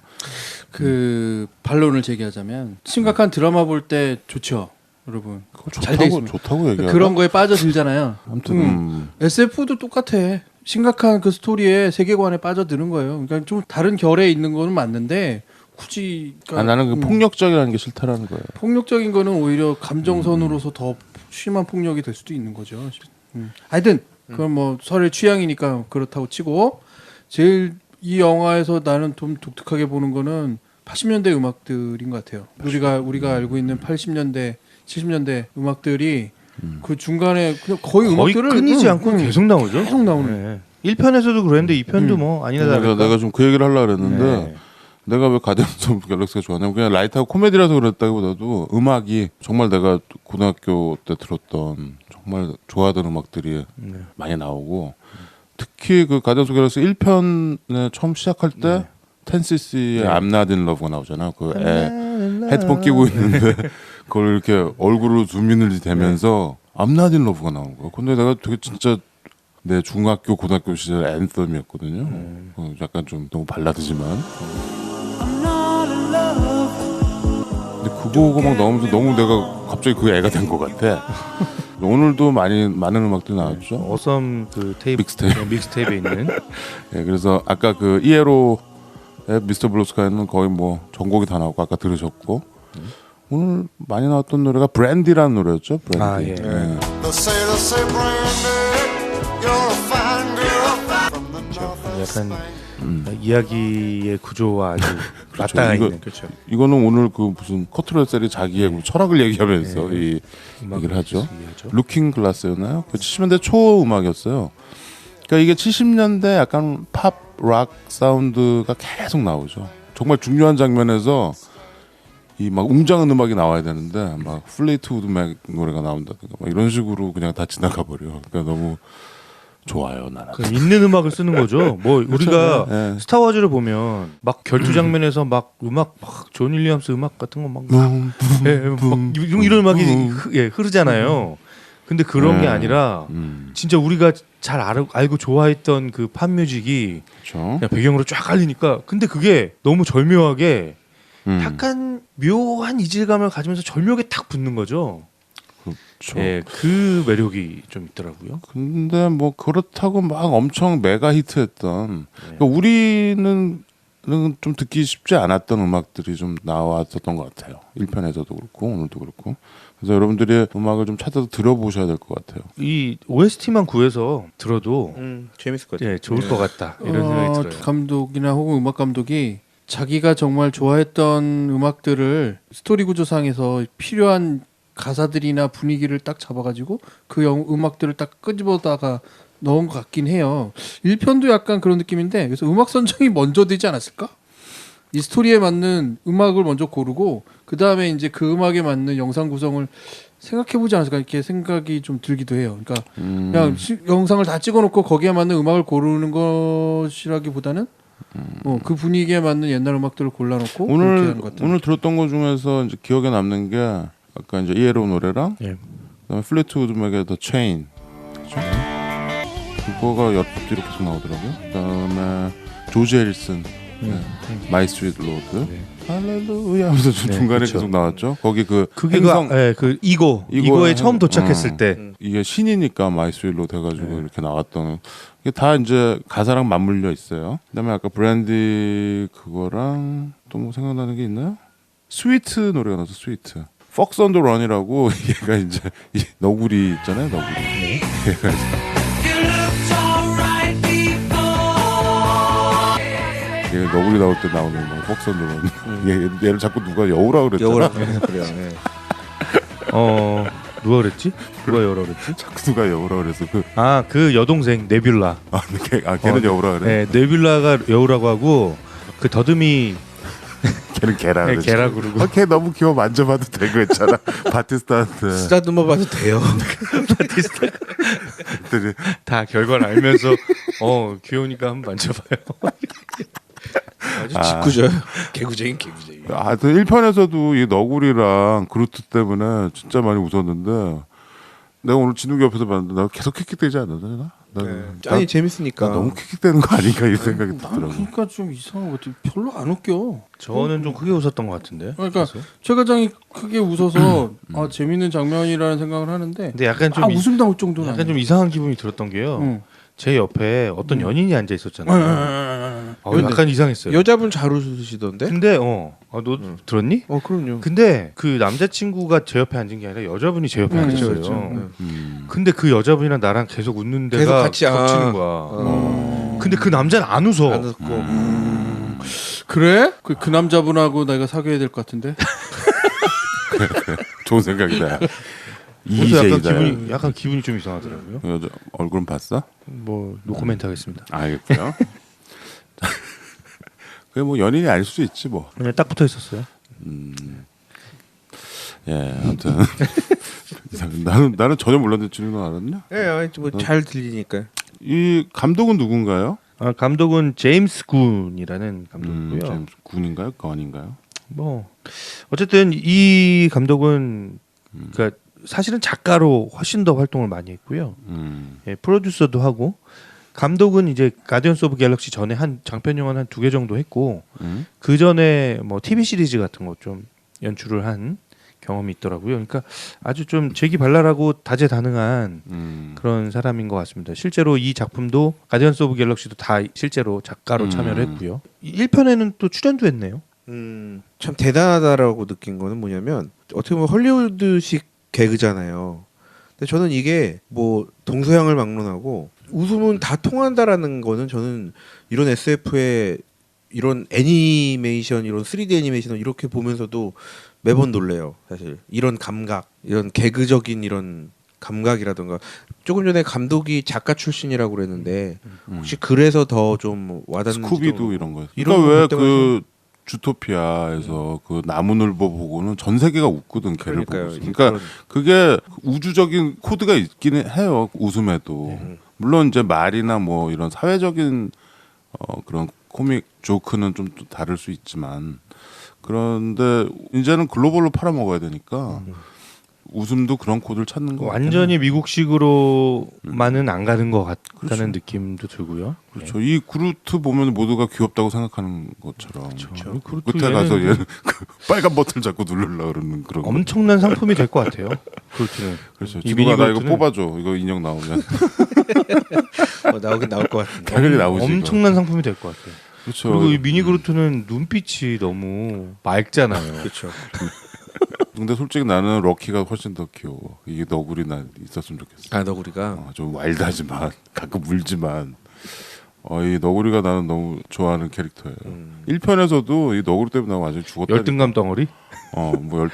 그 반론을 제기하자면 심각한 드라마 볼 때 좋죠, 여러분. 그거 잘돼 있습니다. 좋다고 얘기하나? 그런 거에 빠져들잖아요. 아무튼 SF도 똑같아. 심각한 그 스토리에 세계관에 빠져드는 거예요. 그러니까 좀 다른 결에 있는 거는 맞는데 굳이 그러니까, 나는 그 폭력적이라는 게 싫다라는 거예요. 폭력적인 거는 오히려 감정선으로서 더 심한 폭력이 될 수도 있는 거죠. 하여튼 그건 뭐 설의 취향이니까 그렇다고 치고 제일 이 영화에서 나는 좀 독특하게 보는 거는 80년대 음악들인 것 같아요. 우리가 알고 있는 80년대, 70년대 음악들이 그 중간에 그냥 거의 음악들을 끊이지 않고 계속 나오죠. 계속 나오는. 네. 1편에서도 그랬는데 2편도 뭐 아니나 다를까. 내가 좀 그 얘기를 하려고 그랬는데 네. 내가 왜 가디언즈 오브 갤럭시가 좋아하냐면 그냥 라이트하고 코미디라서 그랬다기보다도 음악이 정말 내가 고등학교 때 들었던 정말 좋아하던 음악들이 많이 나오고 특히 그 가디언즈 오브 갤럭시 1편에 처음 시작할 때 텐시스의 I'm Not In Love가 나오잖아. 그 애 헤드폰 끼고 있는데 그걸 이렇게 얼굴로 줌인을 대면서 I'm Not In Love가 나오는 거야. 근데 내가 되게 진짜 내 중학교 고등학교 시절 앤썸이었거든요. 약간 좀 너무 발라드지만. 근데 그거 막 나오면서 너무 내가 갑자기 그 애가 된 것 같아. 오늘도 많은 음악들이 나왔죠. 어썸 그 테이프 믹스테이프에 있는. 예, 그래서 아까 그 이에로의 미스터 블루스카이는 거의 뭐 전곡이 다 나오고 아까 들으셨고 오늘 많이 나왔던 노래가 브랜디라는 노래였죠. 브랜디. 아, 예. They say Brandy, you're a fine girl from the north. 약간 이야기의 구조와 아주 그렇죠. 맞닿아 이거- 있는. 그렇죠. 이거는 오늘 그 무슨 커트 러셀이 자기의 그 철학을 얘기하면서 이 얘기를 하죠. 루킹 글라스였나요? 그 70년대 초 음악이었어요. 그러니까 이게 70년대 약간 팝 락 사운드가 계속 나오죠. 정말 중요한 장면에서 이 막 웅장한 음악이 나와야 되는데 막 플레이트우드 맥 노래가 나온다든가 막 이런 식으로 그냥 다 지나가 버려. 그러니까 너무 좋아요, 나는. 그 있는 음악을 쓰는 거죠. 뭐 우리가 네. 스타워즈를 보면 막 결투 장면에서 막 음악 막 존 윌리엄스 음악 같은 거 막 이런 음악이 흐르잖아요. 근데 그런 게 아니라 진짜 우리가 잘 알고 좋아했던 그 팝 뮤직이 그렇죠. 그냥 배경으로 쫙 깔리니까 근데 그게 너무 절묘하게 약간 묘한 이질감을 가지면서 절묘하게 탁 붙는 거죠. 그렇죠. 예, 그 매력이 좀 있더라고요. 근데 뭐 그렇다고 막 엄청 메가 히트했던 그러니까 우리는 좀 듣기 쉽지 않았던 음악들이 좀 나왔었던 것 같아요. 1편에서도 그렇고 오늘도 그렇고. 그래서 여러분들이 음악을 좀 찾아서 들어보셔야 될 것 같아요. 이 OST만 구해서 들어도 재밌을 것 같아요. 예, 좋을 것 같다 이런 생각이 들어요. 감독이나 혹은 음악 감독이 자기가 정말 좋아했던 음악들을 스토리 구조상에서 필요한 가사들이나 분위기를 딱 잡아가지고 그 음악들을 딱 끄집어다가 넣은 것 같긴 해요. 1편도 약간 그런 느낌인데 그래서 음악 선정이 먼저 되지 않았을까? 이 스토리에 맞는 음악을 먼저 고르고 그 다음에 이제 그 음악에 맞는 영상 구성을 생각해보지 않았을까 이렇게 생각이 좀 들기도 해요. 그러니까 그냥 영상을 다 찍어놓고 거기에 맞는 음악을 고르는 것이라기보다는 그 분위기에 맞는 옛날 음악들을 골라놓고 그렇게 하는 것 같아요. 오늘 들었던 것 중에서 이제 기억에 남는 게 아까 이제 이에로 노래랑 예. 그다음에 플레이트우드 맥의 The Chain 그죠? 그거가 옆뒤로 계속 나오더라고요. 그다음에 조지 해리슨 마이 스트리트 로드 할렐루야 하면서 중간에 그쵸. 계속 나왔죠. 거기 그 그게 행성 그 이거에 행- 처음 도착했을 때 이게 신이니까 마이 스트리트 로드 해가지고 이렇게 나왔던 이게 다 이제 가사랑 맞물려 있어요. 그다음에 아까 브랜디 그거랑 또 뭐 생각나는 게 있나요? 스위트 노래가 나서 스위트. Fox on the Run이라고 얘가 이제 이 너구리 있잖아요, 너구리. 얘가 얘 너구리 나올 때 나오는 뭐 Fox on the Run. 얘를 자꾸 누가 여우라 그랬잖아. 여우라 그래요. 네. 누가 그랬지? 누가 여우라 그랬지? 자꾸 누가 여우라 그래서 그 여동생 네뷸라. 걔는 여우라 그래. 네, 네뷸라가 여우라고 하고 그 더듬이 걔는 걔라 네, 그러지. 걔라 그러고. 걔 너무 귀여워 만져봐도 되고 했잖아. 바티스타한테. 쓰다듬어 봐도 돼요. 그랬더니 다 결과를 알면서 귀여우니까 한번 만져봐요. 아주 짓궂어요. 개구쟁이 개구쟁이. 또 1편에서도 이 너구리랑 그루트 때문에 진짜 많이 웃었는데 내가 오늘 진욱이 옆에서 봤는데 나 계속 킥킥대지 않았나? 아니 재밌으니까. 너무 킥킥대는 거 아닌가 이 생각이 들더라고. 그러니까 좀 이상한 것 같아. 별로 안 웃겨. 저는 좀 크게 웃었던 것 같은데. 그러니까 최 과장이 크게 웃어서 재밌는 장면이라는 생각을 하는데 근데 약간 좀 웃음 나올 정도는 약간 좀 이상한 기분이 들었던 게요. 제 옆에 어떤 연인이 앉아 있었잖아요. 약간 이상했어요. 여자분 잘 웃으시던데? 근데 너 들었니? 그럼요. 근데 그 남자친구가 제 옆에 앉은 게 아니라 여자분이 제 옆에 앉았어요. 그렇죠. 근데 그 여자분이랑 나랑 계속 웃는 데가 계속 같이 겹치는 거야. 근데 그 남자는 안 웃어. 안 웃고. 그래? 그 남자분하고 내가 사귀어야 될 것 같은데. 좋은 생각이다. 그래서 이제이다. 약간 기분이 좀 이상하더라고요. 여자 얼굴은 봤어? 뭐 노코멘트 하겠습니다. 알겠고요. 그게 뭐 연인이 아닐 수도 있지 뭐. 그냥 딱 붙어 있었어요. 예, 아무튼 나는 전혀 몰랐는데 준이는 알았냐? 예, 뭐잘 들리니까. 이 감독은 누군가요? 감독은 제임스 군이라는 감독이고요. 제임스 군인가요? 건인가요? 뭐 어쨌든 이 감독은 그러니까 사실은 작가로 훨씬 더 활동을 많이 했고요. 예, 프로듀서도 하고 감독은 이제 가디언스 오브 갤럭시 전에 한 장편 영화는 한 2개 정도 했고 그 전에 뭐 TV 시리즈 같은 거 좀 연출을 한 경험이 있더라고요. 그러니까 아주 좀 재기발랄하고 다재다능한 그런 사람인 것 같습니다. 실제로 이 작품도 가디언스 오브 갤럭시도 다 실제로 작가로 참여를 했고요. 1편에는 또 출연도 했네요. 참 대단하다라고 느낀 거는 뭐냐면 어떻게 보면 헐리우드식 개그잖아요. 근데 저는 이게 뭐 동서양을 막론하고 웃음은 다 통한다라는 거는 저는 이런 SF의 이런 애니메이션, 이런 3D 애니메이션을 이렇게 보면서도 매번 놀래요. 사실 이런 감각, 이런 개그적인 이런 감각이라던가 조금 전에 감독이 작가 출신이라고 그랬는데 혹시 그래서 더 좀 와닿는 스쿠비도 이런 거요. 이런 그러니까 왜 것 그 주토피아에서 그 나무늘보 보고는 전 세계가 웃거든 걔를 그러니까요. 보고. 그러니까 그게 우주적인 코드가 있기는 해요. 웃음에도. 물론 이제 말이나 뭐 이런 사회적인 그런 코믹 조크는 좀 다를 수 있지만 그런데 이제는 글로벌로 팔아먹어야 되니까 웃음도 그런 코드를 찾는 거 완전히 미국식으로만은 안 가는 것 같다는 느낌도 들고요. 그렇죠. 이 그루트 보면 모두가 귀엽다고 생각하는 것처럼 그렇죠. 끝에 가서 얘는 그 빨간 버튼 자꾸 누르려고 그러는 그런 거. 엄청난 상품이 될 것 같아요. 그루트는. 그렇죠. 이 지구가 나 이거 미니 뽑아줘. 이거 인형 나오면 나오긴 나올 것 같은데. 당연히 나오지. 엄청난 상품이 될 것 같아요. 그렇죠. 그리고 이 미니 그루트는 눈빛이 너무 맑잖아요. 그렇죠. 근데 솔직히 나는 럭키가 훨씬 더 귀여워. 이게 너구리 나 있었으면 좋겠어. 아 너구리가 좀 와일드하지만 가끔 울지만 이 너구리가 나는 너무 좋아하는 캐릭터예요. 1편에서도 이 너구리 때문에 나 완전히 죽었다. 열등감 덩어리? 뭐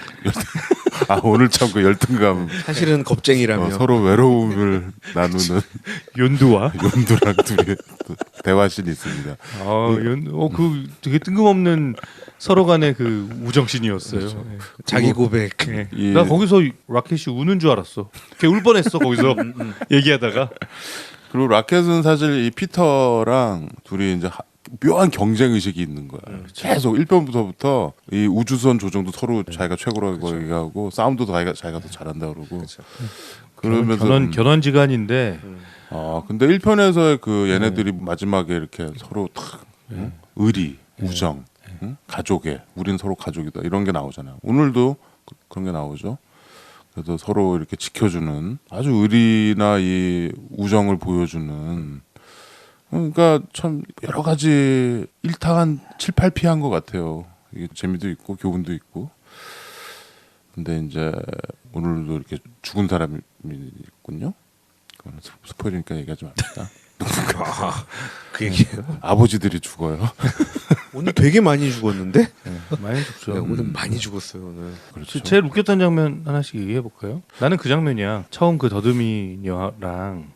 오늘 참 그 열등감. 사실은 겁쟁이라며. 서로 외로움을 나누는 연두와 연두랑 둘이 대화씬이 있습니다. 그 되게 뜬금없는 서로 간의 그 우정씬이었어요. 그렇죠. 네. 자기 고백. 네. 나 거기서 라켓이 우는 줄 알았어. 걔 울 뻔했어 거기서 얘기하다가. 그리고 라켓은 사실 이 피터랑 둘이 이제 묘한 경쟁 의식이 있는 거야. 계속 1편부터부터 이 우주선 조정도 서로 자기가 최고라고 얘기하고 싸움도 자기가 더 잘한다 그러고. 그러면서 견원지간인데. 근데 1편에서의 그 얘네들이 마지막에 이렇게 서로 탁 의리, 우정, 가족의 우린 서로 가족이다 이런 게 나오잖아요. 오늘도 그런 게 나오죠. 그래서 서로 이렇게 지켜주는 아주 의리나 이 우정을 보여주는. 그러니까 참 여러 가지 일타한 7, 8피한 것 같아요. 이게 재미도 있고 교훈도 있고. 근데 이제 오늘도 이렇게 죽은 사람이 있군요. 그건 스포일이니까 얘기하지 맙시다. 그 얘기예요. 아버지들이 죽어요. 오늘 되게 많이 죽었는데? 많이 죽죠. 네, 오늘 많이 죽었어요 오늘. 그렇죠. 제일 웃겼던 장면 하나씩 얘기해 볼까요? 나는 그 장면이야. 처음 그 더듬이녀랑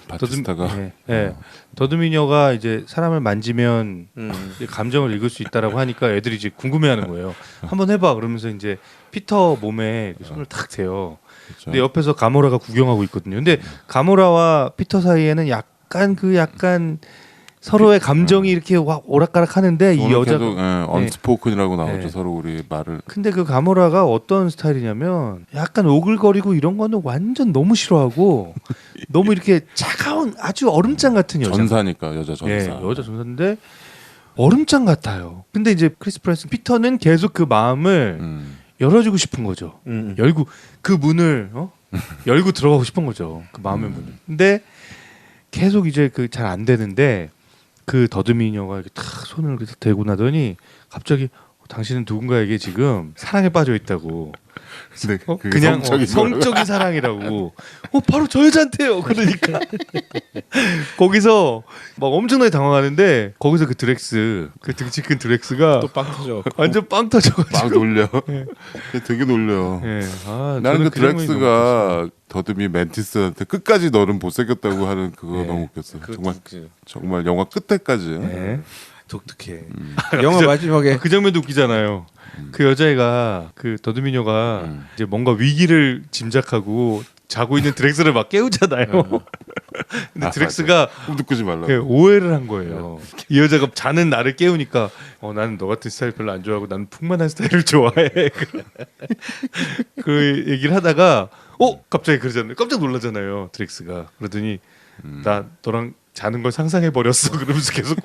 바티스타가 예, 예. 더드미녀가 이제 사람을 만지면 음. 이제 감정을 읽을 수 있다라고 하니까 애들이 이제 궁금해하는 거예요. 한번 해봐 그러면서 이제 피터 몸에 손을 탁 대요. 그렇죠. 근데 옆에서 가모라가 구경하고 있거든요. 근데 가모라와 피터 사이에는 약간 서로의 감정이 이렇게 오락가락 하는데 이 여자가 계속 언스포큰이라고 나오죠. 네. 서로 우리 말을. 근데 그 가모라가 어떤 스타일이냐면 약간 오글거리고 이런 거는 완전 너무 싫어하고 너무 이렇게 차가운 아주 얼음장 같은 여자. 전사니까 여자 전사. 예, 여자 전사인데 얼음장 같아요. 근데 이제 크리스 프레스 피터는 계속 그 마음을 열어주고 싶은 거죠. 열고 그 문을 열고 들어가고 싶은 거죠. 그 마음의 문을. 근데 계속 이제 그 잘 안 되는데 그 더드미녀가 이렇게 탁 손을 이렇게 대고 나더니 갑자기 당신은 누군가에게 지금 사랑에 빠져 있다고. 근데 그게 그냥 성적인 성적인 사랑이라고. 바로 저 여자한테요. 그러니까 거기서 막 엄청나게 당황하는데 거기서 그 드렉스, 그 등치 큰 드렉스가 또 빵 터져. 완전 빵 터져가지고. 막 놀려. 되게 놀려. 예. 나는 그 장면이 너무 드렉스가 더듬이 멘티스한테 끝까지 너는 못생겼다고 하는 그거 네. 너무 웃겼어. 그것도 정말 영화 끝에까지. 네. 독특해. 영화 마지막에 그 장면도 웃기잖아요. 그 여자애가 그 더드미녀가 이제 뭔가 위기를 짐작하고 자고 있는 드렉스를 막 깨우잖아요. 근데 드렉스가 꿈도 꾸지 말라고. 예, 오해를 한 거예요. 이 여자가 자는 나를 깨우니까 나는 너 같은 스타일 별로 안 좋아하고 나는 풍만한 스타일을 좋아해. 그 얘기를 하다가 갑자기 그러잖아요. 깜짝 놀라잖아요. 드렉스가. 그러더니 나 너랑 자는 걸 상상해 버렸어. 그러면서 계속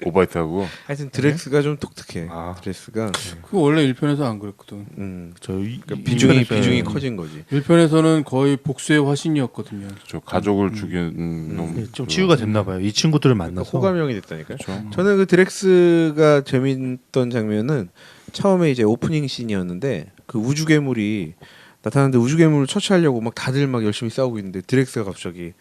오바이트하고. 하여튼 드렉스가 좀 독특해. 드렉스가 그 원래 1편에서 안 그랬거든. 그러니까 비중이 커진 거지. 1편에서는 거의 복수의 화신이었거든요. 저 가족을 죽인 놈. 좀 치유가 됐나 봐요. 이 친구들을 만나서. 호감형이 됐다니까요. 그렇죠. 저는 그 드렉스가 재밌던 장면은 처음에 이제 오프닝 씬이었는데 그 우주 괴물이 나타났는데 우주 괴물을 처치하려고 막 다들 막 열심히 싸우고 있는데 드렉스가 갑자기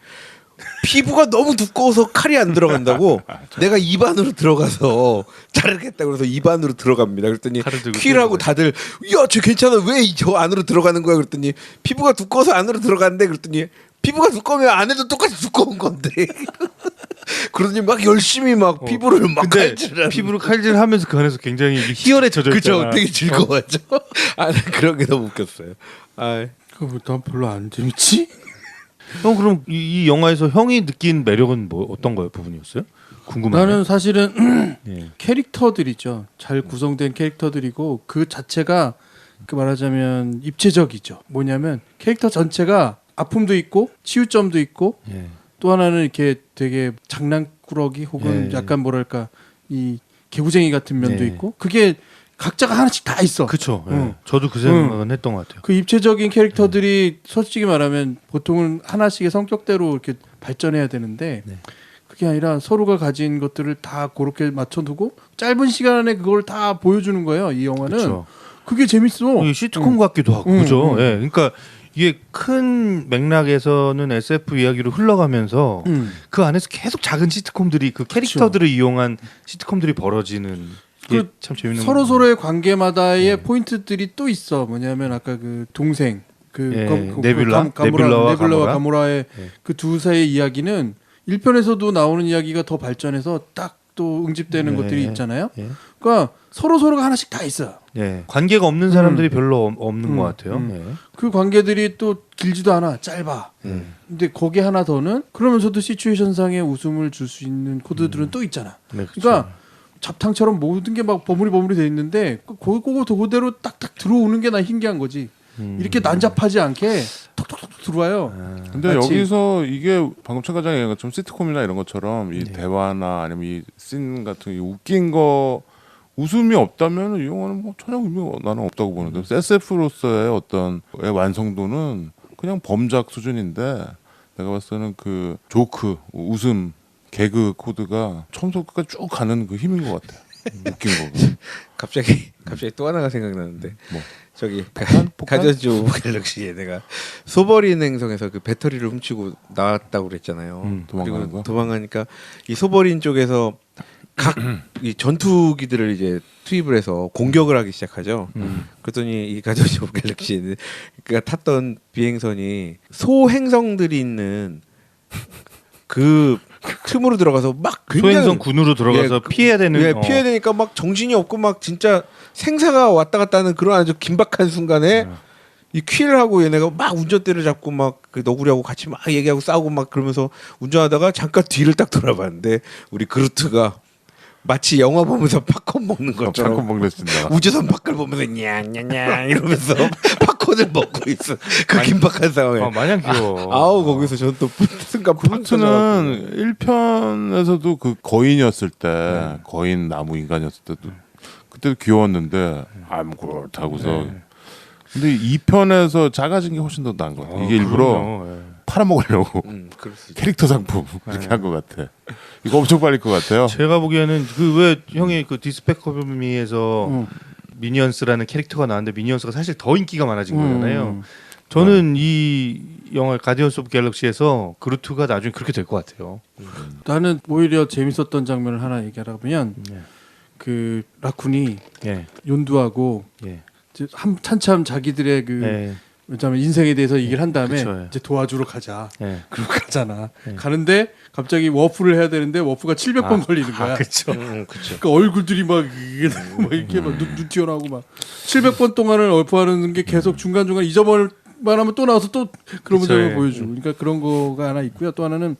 피부가 너무 두꺼워서 칼이 안 들어간다고 내가 입안으로 들어가서 자르겠다 그래서 입안으로 들어갑니다. 그랬더니 퀴라고 다들 야 쟤 괜찮아 왜 저 안으로 들어가는 거야 그랬더니 피부가 두꺼워서 안으로 들어간대 그랬더니 피부가 두꺼우면 안에도 똑같이 두꺼운 건데 그러더니 막 열심히 막 피부를 막 칼질하는 피부를 칼질하면서 그 안에서 굉장히 희열에 젖어 있잖아. 그죠 되게 즐거워하죠. 그런 게 너무 웃겼어요. 그거 난 별로 안 재밌지? 형 그럼 이 영화에서 형이 느낀 매력은 뭐 어떤 거예요 부분이었어요? 궁금하네. 나는 사실은 예. 캐릭터들이죠. 잘 구성된 캐릭터들이고 그 자체가 그 말하자면 입체적이죠. 뭐냐면 캐릭터 전체가 아픔도 있고 치유점도 있고 예. 또 하나는 이렇게 되게 장난꾸러기 혹은 예. 약간 뭐랄까 이 개구쟁이 같은 면도 예. 있고 그게 각자가 하나씩 다 있어. 그렇죠. 예. 응. 저도 그 생각은 했던 것 같아요. 그 입체적인 캐릭터들이 솔직히 말하면 보통은 하나씩의 성격대로 이렇게 발전해야 되는데 네. 그게 아니라 서로가 가진 것들을 다 그렇게 맞춰두고 짧은 시간 안에 그걸 다 보여주는 거예요. 이 영화는 그쵸. 그게 재밌어. 이 시트콤 같기도 하고 그죠. 예. 그러니까 이게 큰 맥락에서는 SF 이야기로 흘러가면서 그 안에서 계속 작은 시트콤들이 그 캐릭터들을 이용한 시트콤들이 벌어지는 게 참 재밌는 서로 거예요. 서로의 관계마다의 포인트들이 또 있어. 뭐냐면 아까 그 동생 네뷸라와 네뷸라와 가모라의 예. 그 두 사이의 이야기는 1편에서도 나오는 이야기가 더 발전해서 딱 또 응집되는 예. 것들이 있잖아요. 예. 그러니까 서로가 하나씩 다 있어요. 예. 관계가 없는 사람들이 별로 없는 것 같아요. 예. 그 관계들이 또 길지도 않아. 짧아. 근데 거기 하나 더는 그러면서도 시츄에이션상의 웃음을 줄 수 있는 코드들은 또 있잖아. 네, 그쵸. 그러니까 잡탕처럼 모든 게 막 버무리 돼 있는데 그대로 딱딱 들어오는 게 난 신기한 거지. 이렇게 난잡하지 않게 톡톡톡 들어와요. 근데 마치- 여기서 이게 방금 천 과장이 얘기한 것처럼 시트콤이나 이런 것처럼 이 네. 대화나 아니면 이 씬 같은 이 웃긴 거 웃음이 없다면 이 영화는 뭐 전혀 의미가 나는 없다고 보는데 SF로서의 어떤 완성도는 그냥 범작 수준인데 내가 봤을 때는 그 조크 웃음 개그 코드가 처음부터 끝까지 쭉 가는 그 힘인 것 같아. 웃긴 거. 갑자기 또 하나가 생각나는데 뭐? 저기 폭탄? 가디언즈 오브 갤럭시에 내가 소버린 행성에서 그 배터리를 훔치고 나왔다고 그랬잖아요. 도망가는 그리고 거? 도망가니까 이 소버린 쪽에서 각 이 전투기들을 이제 투입을 해서 공격을 하기 시작하죠. 그랬더니 이 가디언즈 오브 갤럭시는 그가 탔던 비행선이 소행성들이 있는 그 틈으로 들어가서 막 굉장히 소행성 군으로 들어가서 피해야 되는 피해야 되니까 막 정신이 없고 막 진짜 생사가 왔다 갔다 하는 그런 아주 긴박한 순간에 이 퀴를 하고 얘네가 막 운전대를 잡고 막 그 너구리하고 같이 막 얘기하고 싸우고 막 그러면서 운전하다가 잠깐 뒤를 딱 돌아봤는데 우리 그루트가 마치 영화 보면서 팝콘 먹는 것처럼 팝콘 먹는다. 우주선 밖을 보면서 냥냥냥 이러면서 팝콘을 먹고 있어. 그 긴박한 상황에. 마냥 귀여워. 아우 거기서 저는 또 순간 그루트는 1편에서도 그 거인이었을 때 거인 나무 인간이었을 때도 그때도 귀여웠는데 I'm Groot 하고서 근데 2편에서 작아진 게 훨씬 더 나은 것 같아. 이게 일부러 팔아먹으려고 그럴 수 있죠. 캐릭터 상품 이렇게 한 것 같아. 이거 엄청 빨릴 것 같아요. 제가 보기에는 그 왜 형이 그 디스패커미에서 미니언스라는 캐릭터가 나왔는데 미니언스가 사실 더 인기가 많아진 거잖아요. 저는 이 영화 가디언스 오브 갤럭시에서 그루트가 나중에 그렇게 될 것 같아요. 나는 오히려 재밌었던 장면을 하나 얘기하라면 그 라쿤이 예. 욘두하고 예. 이제 한참 자기들의 그 예. 왜냐면 인생에 대해서 얘기를 한 다음에 그쵸, 예. 이제 도와주러 가자. 예. 그러고 가잖아. 가는데 갑자기 워프를 해야 되는데 워프가 700번 걸리는 거야. 그렇죠. 그렇죠. 그러니까 얼굴들이 막 이렇게 막 눈 튀어나오고 막 700번 동안을 워프하는 게 계속 중간 중간 잊어버릴만 하면 또 나와서 또 그런 그쵸, 모습을 예. 보여주고. 그러니까 그런 거가 하나 있고요. 또 하나는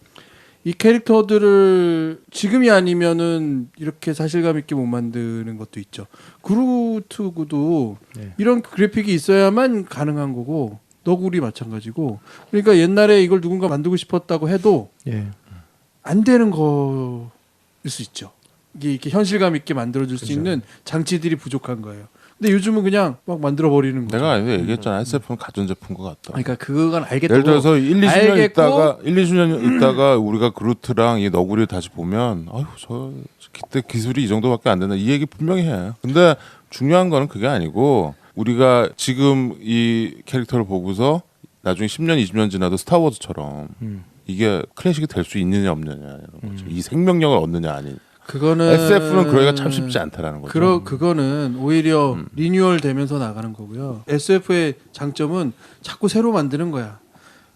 이 캐릭터들을 지금이 아니면은 이렇게 사실감 있게 못 만드는 것도 있죠. 그루트도 이런 그래픽이 있어야만 가능한 거고 너구리 마찬가지고. 그러니까 옛날에 이걸 누군가 만들고 싶었다고 해도 예. 안 되는 거일 수 있죠. 이게 이렇게 현실감 있게 만들어줄 수 있는 장치들이 부족한 거예요. 근데 요즘은 그냥 막 만들어 버리는 거죠. 내가 얘기했잖아. SF는 가전제품 것 같다. 그러니까 그건 알겠고. 예를 들어서 1, 20년 알겠고, 있다가 1, 20년 있다가 우리가 그루트랑 이 너구리를 다시 보면 아유 저 그때 기술이 이 정도밖에 안 된다 이 얘기 분명히 해. 근데 중요한 거는 그게 아니고 우리가 지금 이 캐릭터를 보고서 나중에 10년 20년 지나도 스타워즈처럼 이게 클래식이 될 수 있느냐 없느냐 이런 거죠. 이 생명력을 얻느냐 아니. 그거는 SF는 그러기가 참 쉽지 않다라는 거죠. 그거는 오히려 리뉴얼 되면서 나가는 거고요. SF의 장점은 자꾸 새로 만드는 거야.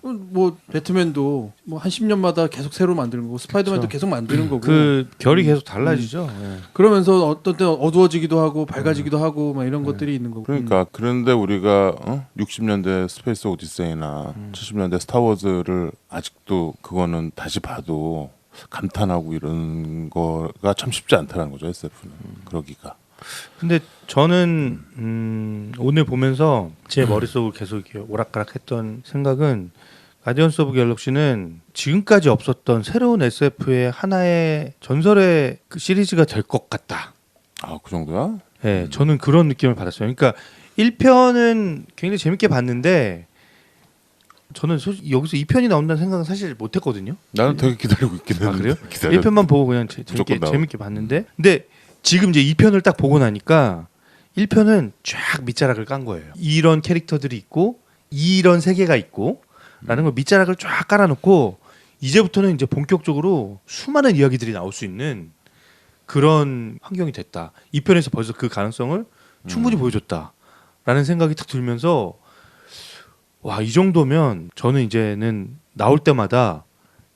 뭐 배트맨도 뭐 한 10년마다 계속 새로 만드는 거고 스파이더맨도 그렇죠. 계속 만드는 거고. 그 결이 계속 달라지죠. 예. 그러면서 어떤 때 어두워지기도 하고 밝아지기도 하고 막 이런 것들이 있는 거고. 그러니까 그런데 우리가 60년대 스페이스 오디세이나 70년대 스타워즈를 아직도 그거는 다시 봐도 감탄하고 이런 거가 참 쉽지 않다는 거죠. SF는 그러기가. 근데 저는 오늘 보면서 제 머릿속을 계속 이렇게 오락가락했던 생각은 가디언스 오브 갤럭시는 지금까지 없었던 새로운 SF의 하나의 전설의 그 시리즈가 될 것 같다. 아, 그 정도야? 네, 저는 그런 느낌을 받았어요. 그러니까 1편은 굉장히 재밌게 봤는데 저는 솔직히 여기서 2편이 나온다는 생각은 사실 못했거든요. 나는 되게 기다리고 있긴 했는데. 아, 그래요? 기다려. 1편만 보고 그냥 무조건 나와. 재밌게 봤는데 근데 지금 이제 2편을 딱 보고 나니까 1편은 쫙 밑자락을 깐 거예요. 이런 캐릭터들이 있고 이런 세계가 있고 라는 걸 밑자락을 쫙 깔아놓고 이제부터는 이제 본격적으로 수많은 이야기들이 나올 수 있는 그런 환경이 됐다. 2편에서 벌써 그 가능성을 충분히 보여줬다라는 생각이 딱 들면서 와, 이 정도면 저는 이제는 나올 때마다